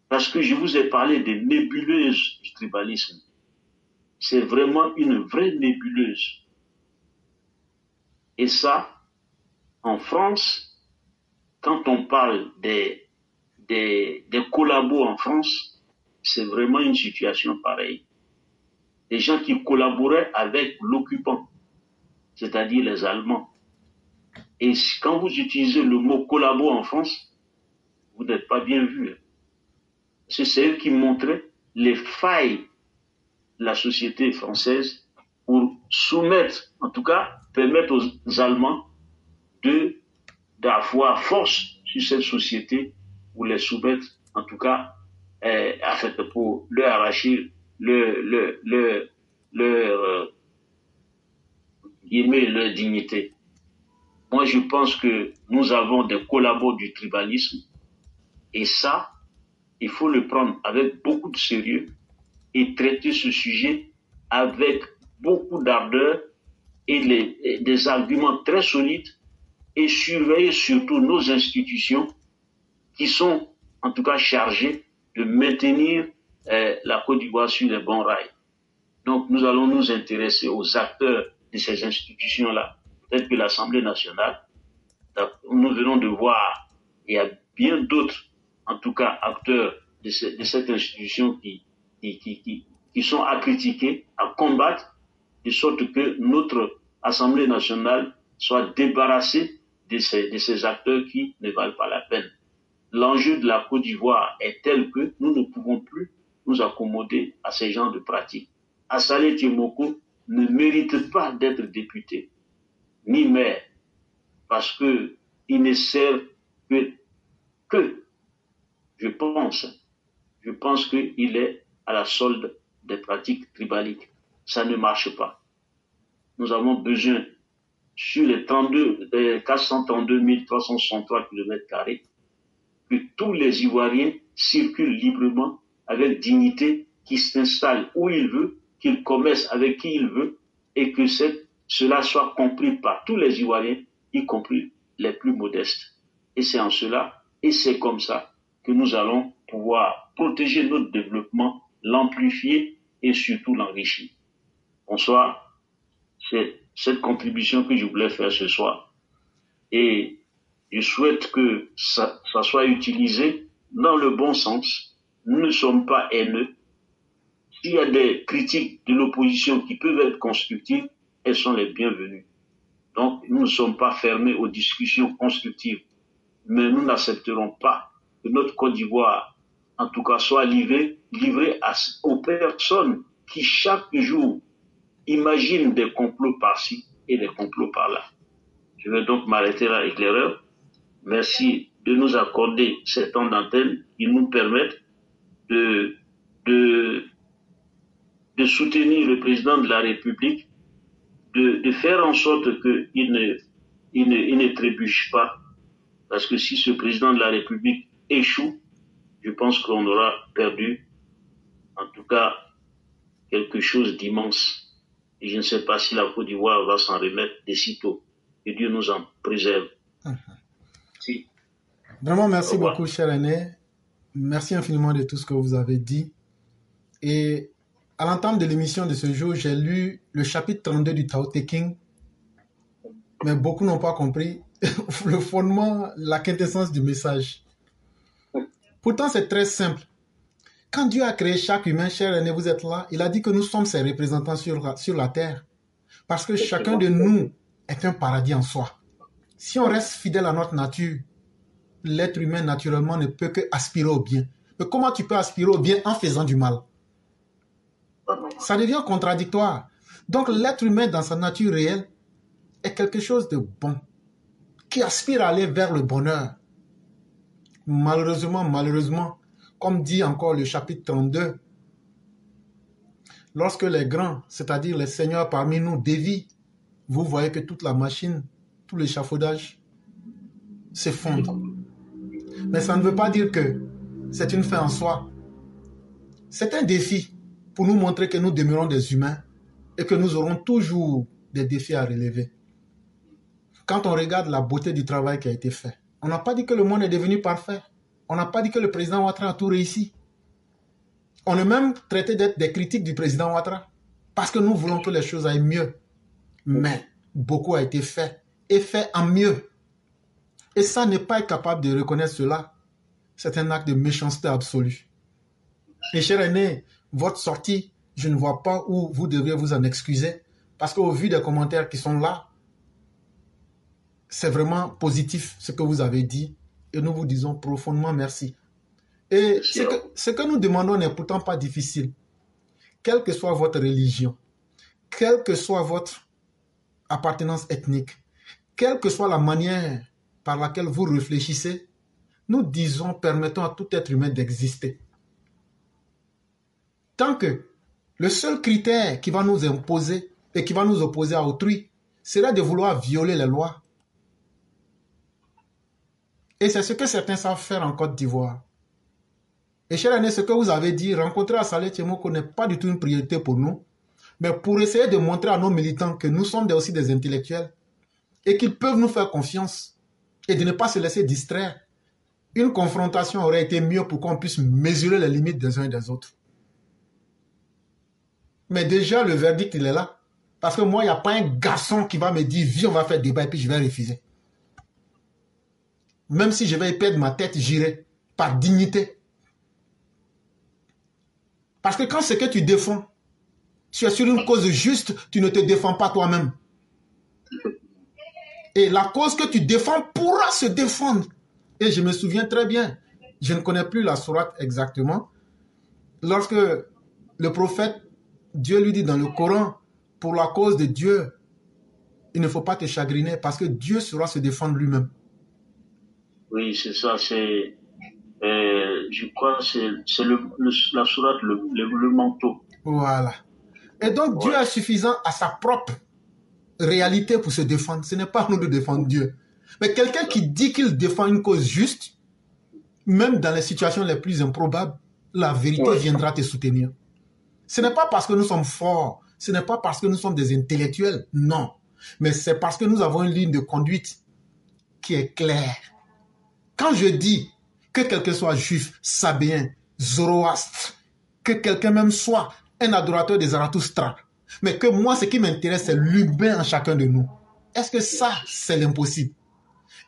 Parce que je vous ai parlé des nébuleuses du tribalisme. C'est vraiment une vraie nébuleuse. Et ça, en France, quand on parle des collabos en France, c'est vraiment une situation pareille. Des gens qui collaboraient avec l'occupant, c'est-à-dire les Allemands. Et quand vous utilisez le mot collabo en France, vous n'êtes pas bien vu. C'est eux qui montraient les failles de la société française pour soumettre, en tout cas, permettre aux Allemands d'avoir force sur cette société pour les soumettre, en tout cas, pour leur arracher leur dignité. Moi, je pense que nous avons des collabos du tribalisme et ça, il faut le prendre avec beaucoup de sérieux et traiter ce sujet avec beaucoup d'ardeur et des arguments très solides et surveiller surtout nos institutions qui sont en tout cas chargées de maintenir la Côte d'Ivoire sur les bons rails. Donc nous allons nous intéresser aux acteurs de ces institutions-là, telles que l'Assemblée nationale. Nous venons de voir, il y a bien d'autres, en tout cas acteurs de cette institution qui sont à critiquer, à combattre, de sorte que notre Assemblée nationale soit débarrassée de ces acteurs qui ne valent pas la peine. L'enjeu de la Côte d'Ivoire est tel que nous ne pouvons plus nous accommoder à ces genres de pratiques. Assalé Tiemoko ne mérite pas d'être député, ni maire, parce qu'il ne sert que je pense qu'il est à la solde des pratiques tribaliques. Ça ne marche pas. Nous avons besoin, sur les 432 363 km², que tous les Ivoiriens circulent librement, avec dignité, qu'ils s'installent où ils veulent, qu'ils commercent avec qui ils veulent, et que cela soit compris par tous les Ivoiriens, y compris les plus modestes. Et c'est en cela, et c'est comme ça, que nous allons pouvoir protéger notre développement, l'amplifier et surtout l'enrichir. Bonsoir, c'est cette contribution que je voulais faire ce soir. Et je souhaite que ça soit utilisé dans le bon sens. Nous ne sommes pas haineux. S'il y a des critiques de l'opposition qui peuvent être constructives, elles sont les bienvenues. Donc, nous ne sommes pas fermés aux discussions constructives. Mais nous n'accepterons pas que notre Côte d'Ivoire, en tout cas, soit livrée aux personnes qui, chaque jour, imaginent des complots par-ci et des complots par-là. Je vais donc m'arrêter là, éclaireur. Merci de nous accorder ces temps d'antenne qui nous permettent de soutenir le président de la République, de faire en sorte qu'il ne trébuche pas. Parce que si ce président de la République échoue, je pense qu'on aura perdu, en tout cas, quelque chose d'immense. Et je ne sais pas si la Côte d'Ivoire va s'en remettre d'ici tôt. Que Dieu nous en préserve. Si. Vraiment, merci beaucoup, cher Aîné. Merci infiniment de tout ce que vous avez dit. Et à l'entame de l'émission de ce jour, j'ai lu le chapitre 32 du Tao Te Ching, mais beaucoup n'ont pas compris le fondement, la quintessence du message. Pourtant, c'est très simple. Quand Dieu a créé chaque humain, cher Aîné, vous êtes là, il a dit que nous sommes ses représentants sur la terre. Parce que chacun de nous est un paradis en soi. Si on reste fidèle à notre nature, l'être humain, naturellement, ne peut que aspirer au bien. Mais comment tu peux aspirer au bien en faisant du mal? Ça devient contradictoire. Donc, l'être humain, dans sa nature réelle, est quelque chose de bon, qui aspire à aller vers le bonheur. Malheureusement, comme dit encore le chapitre 32, lorsque les grands, c'est-à-dire les seigneurs parmi nous, dévient, vous voyez que toute la machine, tout l'échafaudage s'effondre. Mais ça ne veut pas dire que c'est une fin en soi. C'est un défi pour nous montrer que nous demeurons des humains et que nous aurons toujours des défis à relever. Quand on regarde la beauté du travail qui a été fait, on n'a pas dit que le monde est devenu parfait. On n'a pas dit que le président Ouattara a tout réussi. On a même traité d'être des critiques du président Ouattara parce que nous voulons que les choses aillent mieux. Mais beaucoup a été fait et fait en mieux. Et ça, n'est pas être capable de reconnaître cela, c'est un acte de méchanceté absolue. Et cher Aîné, votre sortie, je ne vois pas où vous devriez vous en excuser parce qu'au vu des commentaires qui sont là, c'est vraiment positif ce que vous avez dit et nous vous disons profondément merci. Et ce que nous demandons n'est pourtant pas difficile. Quelle que soit votre religion, quelle que soit votre appartenance ethnique, quelle que soit la manière par laquelle vous réfléchissez, nous disons, permettons à tout être humain d'exister. Tant que le seul critère qui va nous imposer et qui va nous opposer à autrui sera de vouloir violer les lois. Et c'est ce que certains savent faire en Côte d'Ivoire. Et cher Aîné, ce que vous avez dit, rencontrer à Salé Tchemoko n'est pas du tout une priorité pour nous, mais pour essayer de montrer à nos militants que nous sommes aussi des intellectuels et qu'ils peuvent nous faire confiance et de ne pas se laisser distraire. Une confrontation aurait été mieux pour qu'on puisse mesurer les limites des uns et des autres. Mais déjà, le verdict, il est là. Parce que moi, il n'y a pas un garçon qui va me dire, viens, on va faire débat et puis je vais refuser. Même si je vais y perdre ma tête, j'irai par dignité. Parce que quand ce que tu défends, tu es sur une cause juste, tu ne te défends pas toi-même. Et la cause que tu défends pourra se défendre. Et je me souviens très bien, je ne connais plus la sourate exactement, lorsque le prophète, Dieu lui dit dans le Coran, pour la cause de Dieu, il ne faut pas te chagriner parce que Dieu saura se défendre lui-même. Oui, c'est ça, c'est, je crois, c'est la sourate, le manteau. Voilà. Et donc, Dieu est suffisant à sa propre réalité pour se défendre. Ce n'est pas à nous de défendre Dieu. Mais quelqu'un qui dit qu'il défend une cause juste, même dans les situations les plus improbables, la vérité viendra te soutenir. Ce n'est pas parce que nous sommes forts, ce n'est pas parce que nous sommes des intellectuels, non. Mais c'est parce que nous avons une ligne de conduite qui est claire. Quand je dis que quelqu'un soit juif, sabéen, zoroastre, que quelqu'un même soit un adorateur des Zarathustra, Mais que moi, ce qui m'intéresse, c'est l'humain en chacun de nous. Est-ce que ça, c'est l'impossible?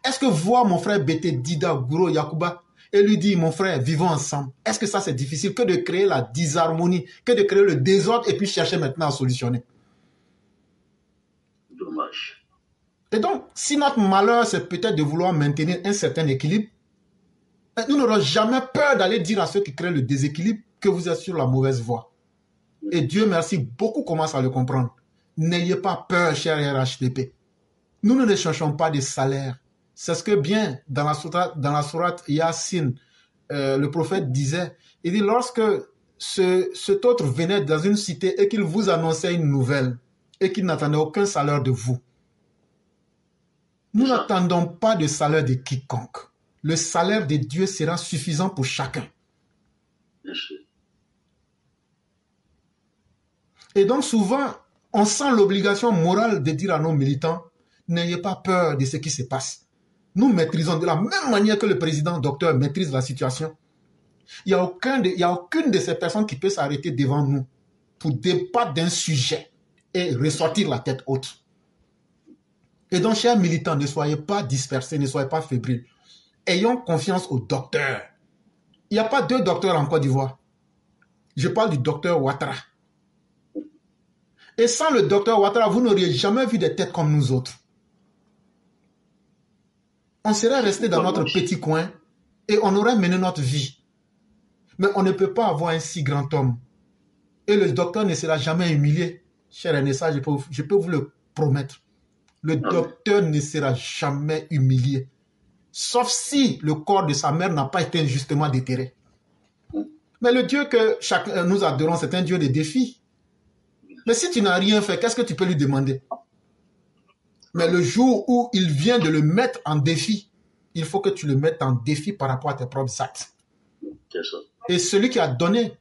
Est-ce que voir mon frère Bété, Dida, Gouro, Yakuba, et lui dire, mon frère, vivons ensemble, est-ce que ça, c'est difficile que de créer la disharmonie, que de créer le désordre et puis chercher maintenant à solutionner? Dommage. Et donc, si notre malheur, c'est peut-être de vouloir maintenir un certain équilibre, nous n'aurons jamais peur d'aller dire à ceux qui créent le déséquilibre que vous êtes sur la mauvaise voie. Et Dieu merci, beaucoup commencent à le comprendre. N'ayez pas peur, cher RHDP. Nous ne cherchons pas des salaires. C'est ce que bien, dans la sourate Yassine, le prophète disait, il dit, lorsque cet autre venait dans une cité et qu'il vous annonçait une nouvelle et qu'il n'attendait aucun salaire de vous, nous n'attendons pas de salaire de quiconque. Le salaire de Dieu sera suffisant pour chacun. Et donc souvent, on sent l'obligation morale de dire à nos militants, n'ayez pas peur de ce qui se passe. Nous maîtrisons de la même manière que le président docteur maîtrise la situation. Il n'y a aucune de ces personnes qui peut s'arrêter devant nous pour débattre d'un sujet et ressortir la tête haute. Et donc, chers militants, ne soyez pas dispersés, ne soyez pas fébriles. Ayons confiance au docteur. Il n'y a pas deux docteurs en Côte d'Ivoire. Je parle du docteur Ouattara. Et sans le docteur Ouattara, vous n'auriez jamais vu des têtes comme nous autres. On serait resté dans notre petit coin et on aurait mené notre vie. Mais on ne peut pas avoir un si grand homme. Et le docteur ne sera jamais humilié. Cher Enessa, je peux vous le promettre. Le docteur ne sera jamais humilié. Sauf si le corps de sa mère n'a pas été injustement déterré. Mais le Dieu que nous adorons, c'est un Dieu de défis. Mais si tu n'as rien fait, qu'est-ce que tu peux lui demander? Mais le jour où il vient de le mettre en défi, il faut que tu le mettes en défi par rapport à tes propres actes. Et celui qui a donné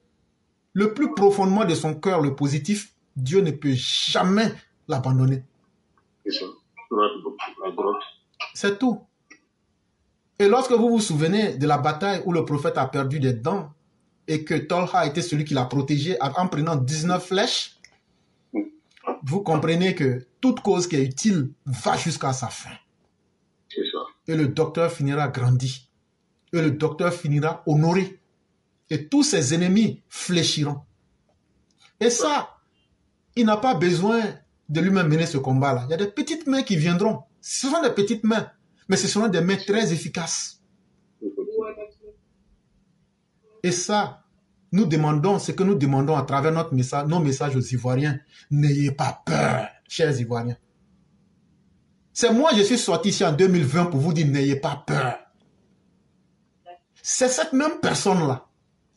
le plus profondément de son cœur le positif, Dieu ne peut jamais l'abandonner. C'est tout. Et lorsque vous vous souvenez de la bataille où le prophète a perdu des dents et que Tolha était celui qui l'a protégé en prenant 19 flèches, vous comprenez que toute cause qui est utile va jusqu'à sa fin. C'est ça. Et le docteur finira grandi. Et le docteur finira honoré. Et tous ses ennemis fléchiront. Et ça, il n'a pas besoin de lui-même mener ce combat-là. Il y a des petites mains qui viendront. Ce sont des petites mains, mais ce seront des mains très efficaces. Et ça, nous demandons, ce que nous demandons à travers notre message, nos messages aux Ivoiriens, n'ayez pas peur, chers Ivoiriens. C'est moi, je suis sorti ici en 2020 pour vous dire, n'ayez pas peur. C'est cette même personne-là.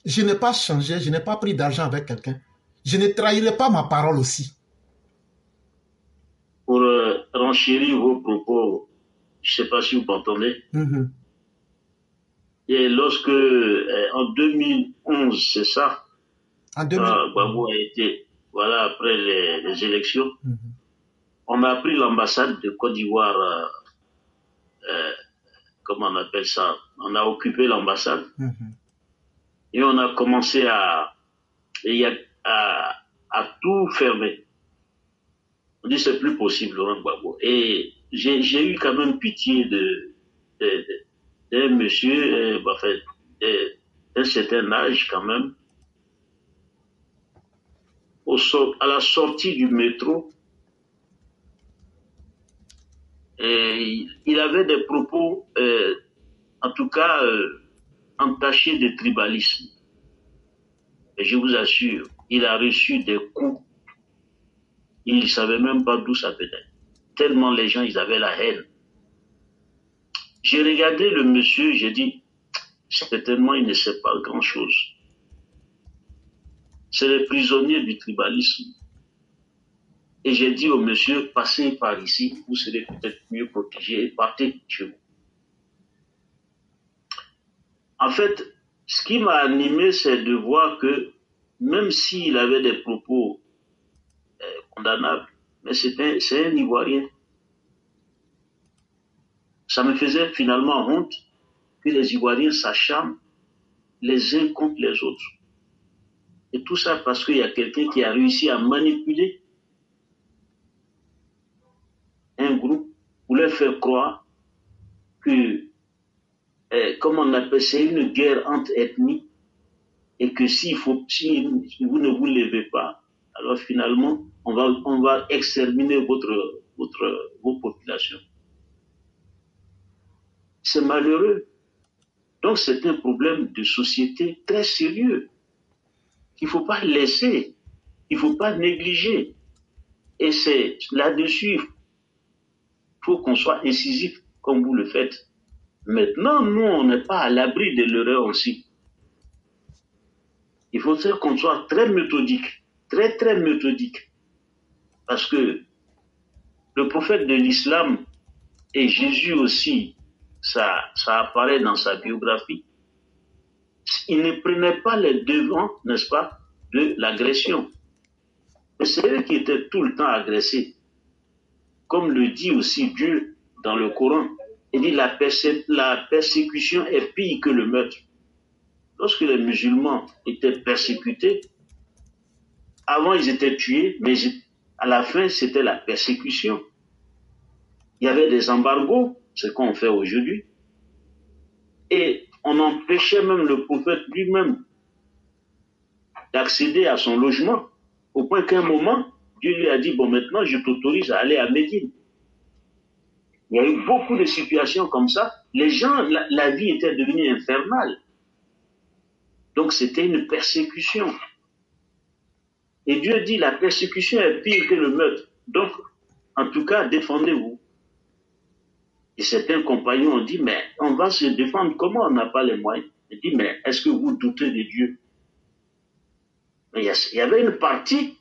Je n'ai pas changé, je n'ai pas pris d'argent avec quelqu'un. Je ne trahirai pas ma parole aussi. Pour renchérir vos propos, je ne sais pas si vous m'entendez. Et lorsque, en 2011, c'est ça, en 2011, Gbagbo a été, voilà, après les élections, on a pris l'ambassade de Côte d'Ivoire, comment on appelle ça, on a occupé l'ambassade, et on a commencé à tout fermer. On dit c'est plus possible, Laurent Gbagbo. Et j'ai eu quand même pitié d'un monsieur, d'un certain âge quand même. À la sortie du métro, et il avait des propos, en tout cas, entachés de tribalisme. Et je vous assure, il a reçu des coups. Il ne savait même pas d'où ça venait. Tellement les gens, ils avaient la haine. J'ai regardé le monsieur, j'ai dit, certainement, il ne sait pas grand-chose. C'est les prisonniers du tribalisme. Et j'ai dit au monsieur, passez par ici, vous serez peut-être mieux protégés et partez chez vous. En fait, ce qui m'a animé, c'est de voir que même s'il avait des propos condamnables, mais c'est un Ivoirien. Ça me faisait finalement honte que les Ivoiriens s'acharnent les uns contre les autres. Et tout ça parce qu'il y a quelqu'un qui a réussi à manipuler faire croire que, comme on appelle, c'est une guerre entre ethnies, et que si vous ne vous levez pas, alors finalement, on va exterminer vos populations. C'est malheureux. Donc c'est un problème de société très sérieux qu'il ne faut pas laisser, il ne faut pas négliger. Et c'est là-dessus, il faut qu'on soit incisif comme vous le faites. Maintenant, nous, on n'est pas à l'abri de l'erreur aussi. Il faut faire qu'on soit très méthodique, très très méthodique. Parce que le prophète de l'islam et Jésus aussi, ça apparaît dans sa biographie, il ne prenait pas les devants, n'est-ce pas, de l'agression. Mais c'est eux qui étaient tout le temps agressés. Comme le dit aussi Dieu dans le Coran, il dit la persécution est pire que le meurtre. Lorsque les musulmans étaient persécutés, avant ils étaient tués, mais à la fin c'était la persécution. Il y avait des embargos, ce qu'on fait aujourd'hui, et on empêchait même le prophète lui-même d'accéder à son logement, au point qu'à un moment, Dieu lui a dit, bon maintenant je t'autorise à aller à Médine. Il y a eu beaucoup de situations comme ça. Les gens, la vie était devenue infernale. Donc c'était une persécution. Et Dieu dit, la persécution est pire que le meurtre. Donc, en tout cas, défendez-vous. Et certains compagnons ont dit, mais on va se défendre, comment on n'a pas les moyens? Il dit, mais est-ce que vous doutez de Dieu? Mais il y avait une partie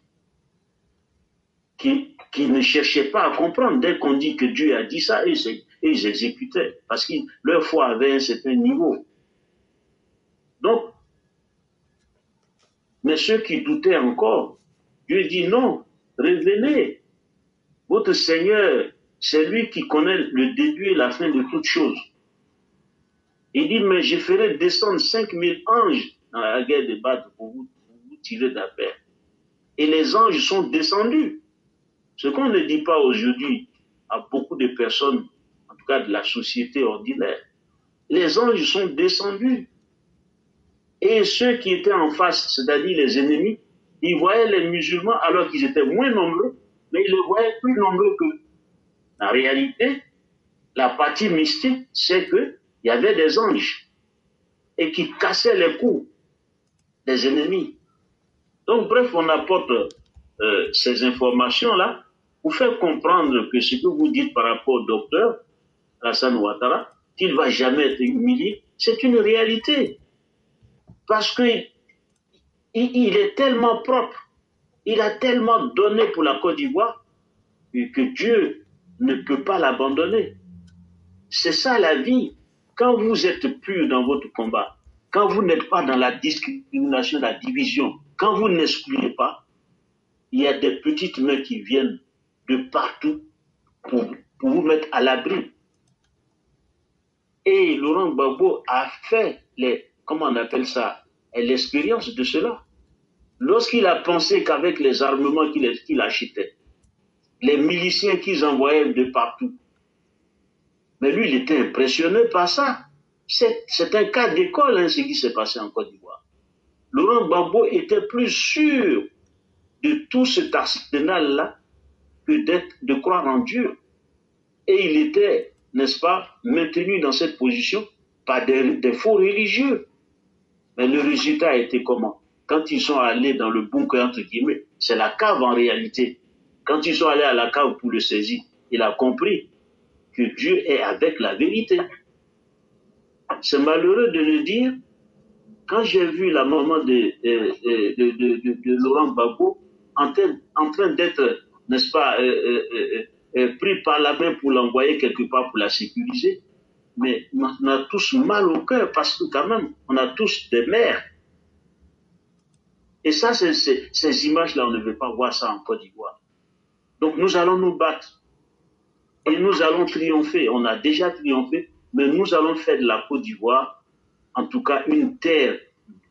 qui ne cherchait pas à comprendre. Dès qu'on dit que Dieu a dit ça, ils exécutaient. Parce que leur foi avait un certain niveau. Donc, mais ceux qui doutaient encore, Dieu dit non, revenez. Votre Seigneur, c'est lui qui connaît le début et la fin de toutes choses. Il dit, mais je ferai descendre 5000 anges dans la guerre de Badr pour vous tirer d'affaire. Et les anges sont descendus. Ce qu'on ne dit pas aujourd'hui à beaucoup de personnes, en tout cas de la société ordinaire, les anges sont descendus. Et ceux qui étaient en face, c'est-à-dire les ennemis, ils voyaient les musulmans alors qu'ils étaient moins nombreux, mais ils les voyaient plus nombreux qu'eux. En réalité, la partie mystique, c'est qu'il y avait des anges et qui cassaient les coups des ennemis. Donc, bref, on apporte ces informations-là pour faire comprendre que ce que vous dites par rapport au docteur Hassan Ouattara, qu'il ne va jamais être humilié, c'est une réalité. Parce qu'il est tellement propre, il a tellement donné pour la Côte d'Ivoire que Dieu ne peut pas l'abandonner. C'est ça la vie. Quand vous êtes pur dans votre combat, quand vous n'êtes pas dans la discrimination, la division, quand vous n'excluez pas, il y a des petites mains qui viennent de partout pour vous mettre à l'abri. Et Laurent Gbagbo a fait comment on appelle ça, l'expérience de cela. Lorsqu'il a pensé qu'avec les armements qu'il achetait, les miliciens qu'ils envoyaient de partout, mais lui, il était impressionné par ça. C'est un cas d'école, hein, ce qui s'est passé en Côte d'Ivoire. Laurent Gbagbo était plus sûr de tout cet arsenal-là que de croire en Dieu. Et il était, n'est-ce pas, maintenu dans cette position par des faux religieux. Mais le résultat a été comment? Quand ils sont allés dans le bunker, entre guillemets, c'est la cave en réalité. Quand ils sont allés à la cave pour le saisir, il a compris que Dieu est avec la vérité. C'est malheureux de le dire. Quand j'ai vu la maman de Laurent Gbagbo en train d'être, n'est-ce pas, pris par la main pour l'envoyer quelque part pour la sécuriser, mais on a tous mal au cœur parce que quand même, on a tous des mères. Et ça, ces images-là, on ne veut pas voir ça en Côte d'Ivoire. Donc nous allons nous battre. Et nous allons triompher. On a déjà triomphé, mais nous allons faire de la Côte d'Ivoire, en tout cas, une terre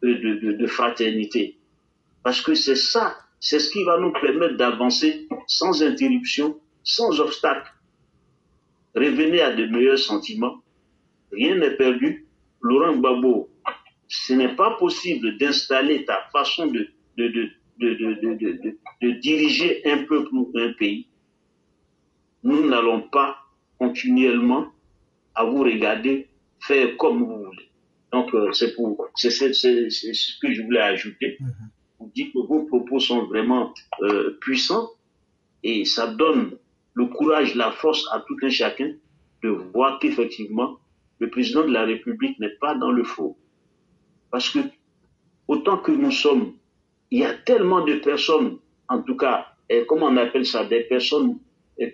de fraternité. Parce que c'est ça, c'est ce qui va nous permettre d'avancer sans interruption, sans obstacle. revenez à de meilleurs sentiments. Rien n'est perdu. Laurent Gbagbo, ce n'est pas possible d'installer ta façon de diriger un peuple ou un pays. Nous n'allons pas continuellement à vous regarder faire comme vous voulez. Donc, c'est ce que je voulais ajouter. Vous dites que vos propos sont vraiment puissants et ça donne le courage, la force à tout un chacun de voir qu'effectivement, le président de la République n'est pas dans le faux. Parce que, autant que nous sommes, il y a tellement de personnes, en tout cas, comment on appelle ça, des personnes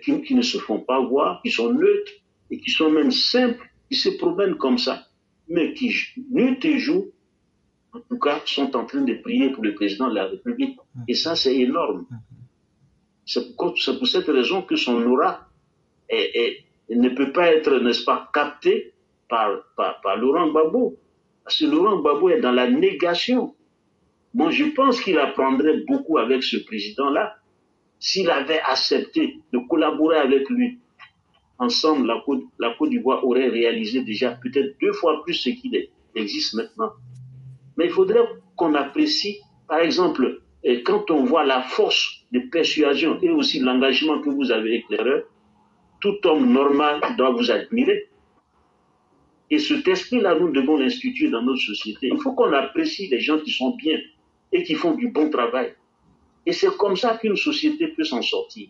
qui ne se font pas voir, qui sont neutres et qui sont même simples, qui se promènent comme ça, mais qui, nuit et jour, en tout cas, sont en train de prier pour le président de la République. Et ça, c'est énorme. C'est pour cette raison que son aura ne peut pas être, n'est-ce pas, capté par Laurent Gbagbo. Parce que Laurent Gbagbo est dans la négation. Moi, je pense qu'il apprendrait beaucoup avec ce président-là s'il avait accepté de collaborer avec lui. Ensemble, la Côte d'Ivoire aurait réalisé déjà peut-être 2 fois plus ce qu'il existe maintenant. Mais il faudrait qu'on apprécie, par exemple, quand on voit la force de persuasion et aussi l'engagement que vous avez éclairé, tout homme normal doit vous admirer. Et cet esprit-là, nous devons l'instituer dans notre société. Il faut qu'on apprécie les gens qui sont bien et qui font du bon travail. Et c'est comme ça qu'une société peut s'en sortir.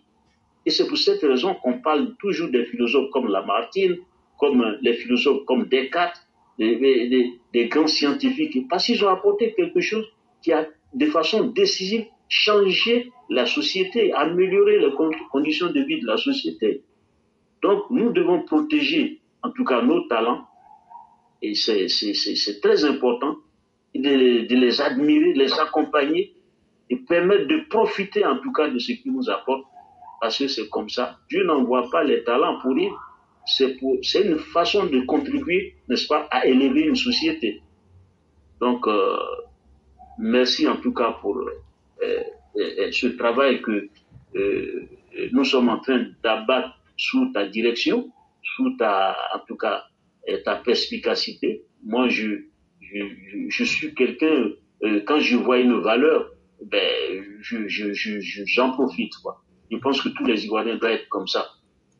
Et c'est pour cette raison qu'on parle toujours des philosophes comme Lamartine, comme les philosophes comme Descartes, des grands scientifiques, parce qu'ils ont apporté quelque chose qui a, de façon décisive, changé la société, amélioré les conditions de vie de la société. Donc, nous devons protéger, en tout cas, nos talents, et c'est très important de les admirer, de les accompagner et permettre de profiter, en tout cas, de ce qu'ils nous apportent, parce que c'est comme ça. Dieu n'envoie pas les talents pour rien. C'est une façon de contribuer, n'est-ce pas, à élever une société. Donc, merci en tout cas pour ce travail que nous sommes en train d'abattre sous ta direction, sous en tout cas, ta perspicacité. Moi, je suis quelqu'un, quand je vois une valeur, ben, j'en profite, quoi. Je pense que tous les Ivoiriens doivent être comme ça.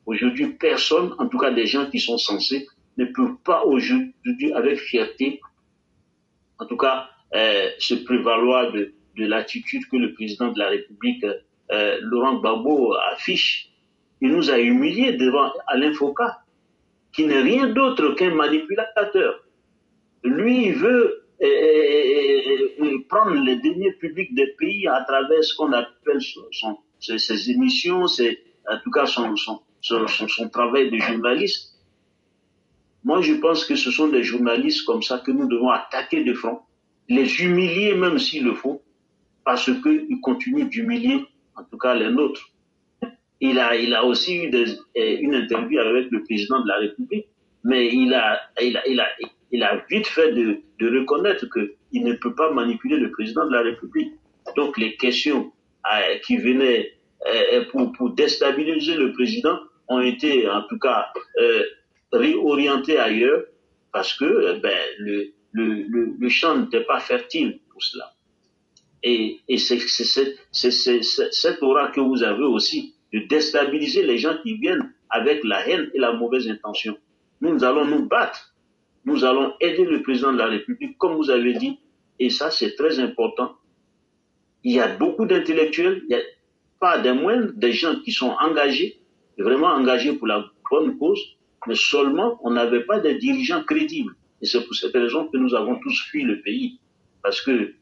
Aujourd'hui, personne, en tout cas des gens qui sont censés, ne peuvent pas aujourd'hui, avec fierté, en tout cas, se prévaloir de l'attitude que le président de la République, Laurent Gbagbo, affiche. Il nous a humiliés devant Alain Foucault, qui n'est rien d'autre qu'un manipulateur. Lui, il veut prendre les deniers publics des pays à travers ce qu'on appelle ses émissions, en tout cas son travail de journaliste. Moi, je pense que ce sont des journalistes comme ça que nous devons attaquer de front, les humilier même s'il le faut, parce qu'ils continuent d'humilier, en tout cas les nôtres. Il a aussi eu une interview avec le président de la République, mais il a vite fait de reconnaître qu'il ne peut pas manipuler le président de la République. Donc les questions qui venaient pour déstabiliser le président ont été en tout cas réorientées ailleurs parce que le champ n'était pas fertile pour cela. Et c'est cette aura que vous avez aussi de déstabiliser les gens qui viennent avec la haine et la mauvaise intention. Nous allons nous battre. Nous allons aider le président de la République, comme vous avez dit, et ça, c'est très important. Il y a beaucoup d'intellectuels, il n'y a pas des moindres, des gens qui sont engagés, vraiment engagés pour la bonne cause, mais seulement, on n'avait pas de dirigeants crédibles. Et c'est pour cette raison que nous avons tous fui le pays. Parce que,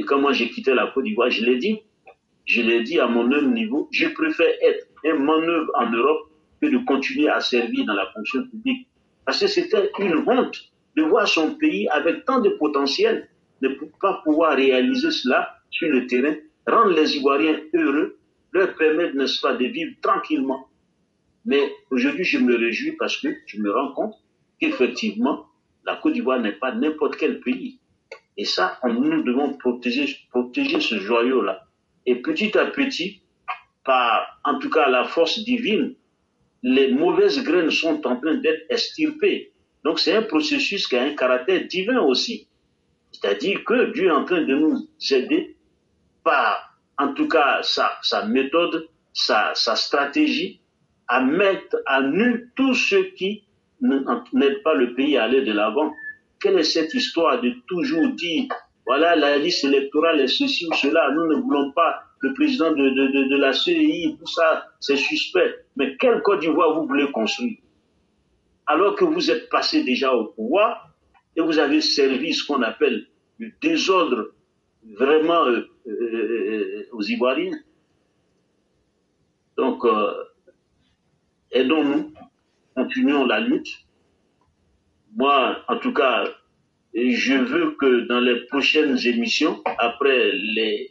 quand moi j'ai quitté la Côte d'Ivoire, je l'ai dit à mon humble niveau, je préfère être un manœuvre en Europe que de continuer à servir dans la fonction publique. Parce que c'était une honte de voir son pays avec tant de potentiel ne pas pouvoir réaliser cela sur le terrain, rendre les Ivoiriens heureux, leur permettre, n'est-ce pas, de vivre tranquillement. Mais aujourd'hui, je me réjouis parce que je me rends compte qu'effectivement, la Côte d'Ivoire n'est pas n'importe quel pays. Et ça, nous devons protéger ce joyau-là. Et petit à petit, par en tout cas la force divine, les mauvaises graines sont en train d'être extirpées. Donc c'est un processus qui a un caractère divin aussi. C'est-à-dire que Dieu est en train de nous aider par, en tout cas, sa méthode, sa stratégie, à mettre à nu tous ceux qui n'aident pas le pays à aller de l'avant. Quelle est cette histoire de toujours dire, voilà, la liste électorale est ceci ou cela, nous ne voulons pas le président de la CEI, tout ça, c'est suspect. Mais quelle Côte d'Ivoire vous voulez construire? Alors que vous êtes passé déjà au pouvoir et vous avez servi ce qu'on appelle le désordre vraiment aux Ivoiriens. Donc, aidons-nous, continuons la lutte. Moi, en tout cas, je veux que dans les prochaines émissions, après les,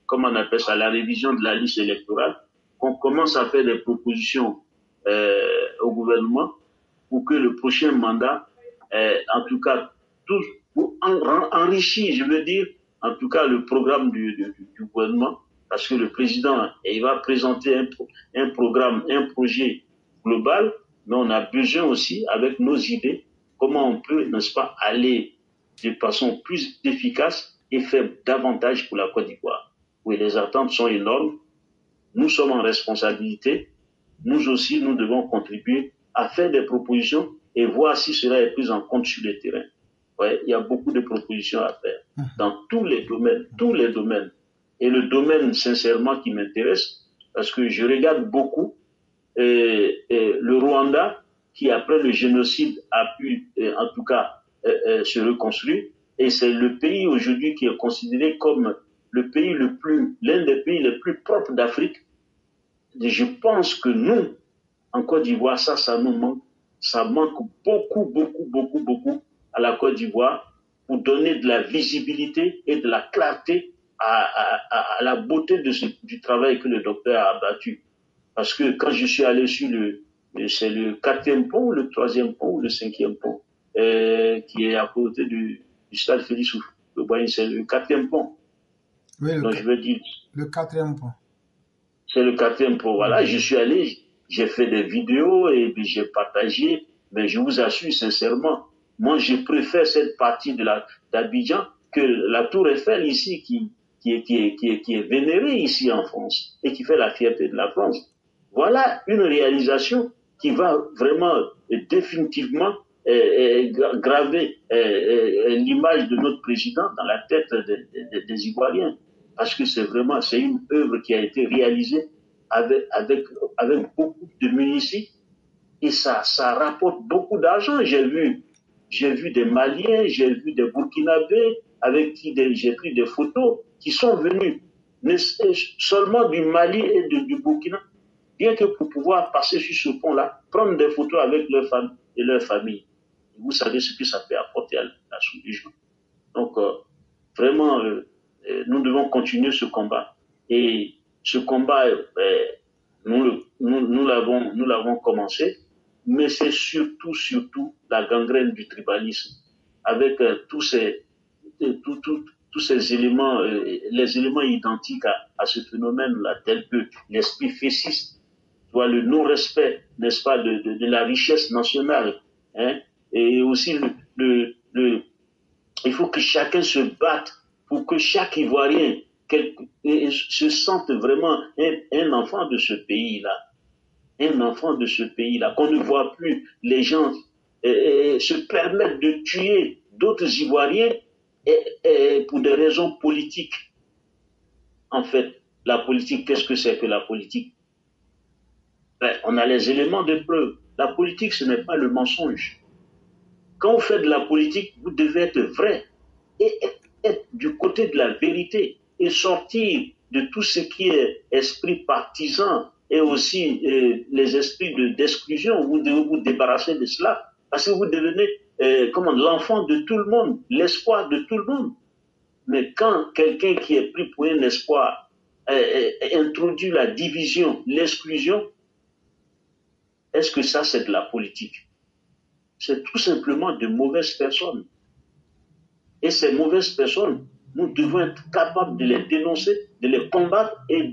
comment on appelle ça, la révision de la liste électorale, qu'on commence à faire des propositions au gouvernement pour que le prochain mandat, en tout cas, tout, pour enrichir, je veux dire, en tout cas, le programme du gouvernement, parce que le président, il va présenter un programme, un projet global, mais on a besoin aussi, avec nos idées, comment on peut, n'est-ce pas, aller de façon plus efficace et faire davantage pour la Côte d'Ivoire. Oui, les attentes sont énormes. Nous sommes en responsabilité. Nous aussi, nous devons contribuer à faire des propositions et voir si cela est pris en compte sur le terrain. Ouais, il y a beaucoup de propositions à faire dans tous les domaines, tous les domaines. Et le domaine, sincèrement, qui m'intéresse, parce que je regarde beaucoup le Rwanda, qui après le génocide a pu, en tout cas, se reconstruire. Et c'est le pays aujourd'hui qui est considéré comme le pays l'un des pays les plus propres d'Afrique. Et je pense que nous, en Côte d'Ivoire, ça nous manque. Ça manque beaucoup à la Côte d'Ivoire pour donner de la visibilité et de la clarté à la beauté du travail que le docteur a abattu. Parce que quand je suis allé sur c'est le 4e pont, le 3e pont ou le 5e pont, qui est à côté du stade Félix Houphouët-Boigny, c'est le 4e pont. Oui, donc je veux dire. Le 4e pont. C'est le 4e pont. Voilà, je suis allé, j'ai fait des vidéos et puis j'ai partagé, mais je vous assure sincèrement, moi je préfère cette partie d'Abidjan que la Tour Eiffel ici qui est vénérée ici en France et qui fait la fierté de la France. Voilà une réalisation qui va vraiment définitivement graver l'image de notre président dans la tête des Ivoiriens. Parce que c'est une œuvre qui a été réalisée avec beaucoup de munitions et ça rapporte beaucoup d'argent. J'ai vu des Maliens, j'ai vu des Burkinabés avec qui j'ai pris des photos qui sont venus seulement du Mali et du Burkina, rien que pour pouvoir passer sur ce pont-là, prendre des photos avec leurs femmes et leurs familles. Et vous savez ce que ça peut apporter à la sous-région. Donc, vraiment, nous devons continuer ce combat. Et ce combat, nous l'avons commencé, mais c'est surtout la gangrène du tribalisme, avec tous ces éléments, les éléments identiques à ce phénomène-là, tel que l'esprit fessiste, le non-respect, n'est-ce pas, de la richesse nationale, hein, et aussi il faut que chacun se batte pour que chaque Ivoirien se sente vraiment un enfant de ce pays-là. Un enfant de ce pays-là, qu'on ne voit plus les gens se permettre de tuer d'autres Ivoiriens pour des raisons politiques. En fait, la politique, qu'est-ce que c'est que la politique? On a les éléments de preuve. La politique, ce n'est pas le mensonge. Quand vous faites de la politique, vous devez être vrai et être du côté de la vérité et sortir de tout ce qui est esprit partisan et aussi les esprits d'exclusion. Vous devez vous débarrasser de cela parce que vous devenez l'enfant de tout le monde, l'espoir de tout le monde. Mais quand quelqu'un qui est pris pour un espoir introduit la division, l'exclusion, est-ce que ça c'est de la politique? C'est tout simplement de mauvaises personnes. Et ces mauvaises personnes, nous devons être capables de les dénoncer, de les combattre et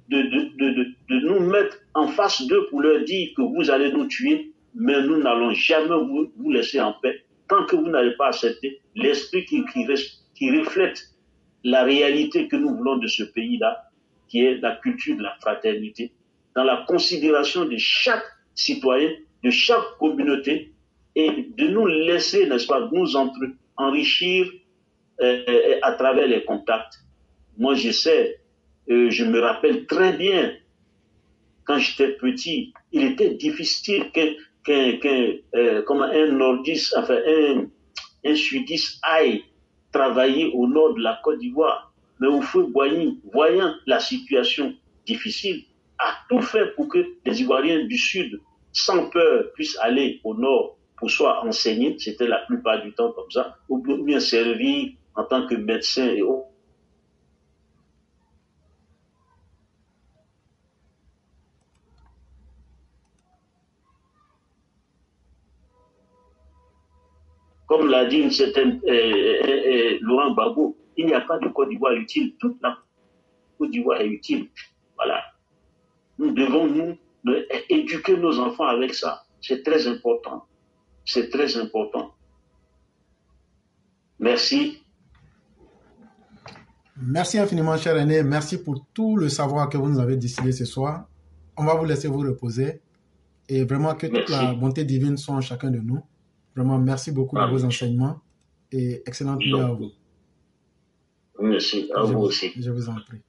de nous mettre en face d'eux pour leur dire que vous allez nous tuer, mais nous n'allons jamais vous laisser en paix tant que vous n'allez pas accepter l'esprit qui reflète la réalité que nous voulons de ce pays-là, qui est la culture de la fraternité, dans la considération de chaque citoyen, de chaque communauté, et de nous laisser, n'est-ce pas, nous enrichir à travers les contacts. Moi, je me rappelle très bien, quand j'étais petit, il était difficile comme un nordiste, enfin un sudiste aille travailler au nord de la Côte d'Ivoire. Mais Houphouët-Boigny, voyant la situation difficile, a tout fait pour que les Ivoiriens du Sud, sans peur, puissent aller au nord pour soit enseigner, c'était la plupart du temps comme ça, ou bien servir en tant que médecin et autres. Comme l'a dit une certaine Laurent Gbagbo, il n'y a pas de Côte d'Ivoire utile. Toute la Côte d'Ivoire est utile. Voilà. Nous devons éduquer nos enfants avec ça. C'est très important. C'est très important. Merci. Merci infiniment, cher Aîné. Merci pour tout le savoir que vous nous avez distillé ce soir. On va vous laisser vous reposer. Et vraiment que toute la bonté divine soit en chacun de nous. Vraiment, merci beaucoup de vos enseignements. Et excellente nuit à vous. Merci. À vous aussi. Je vous en prie.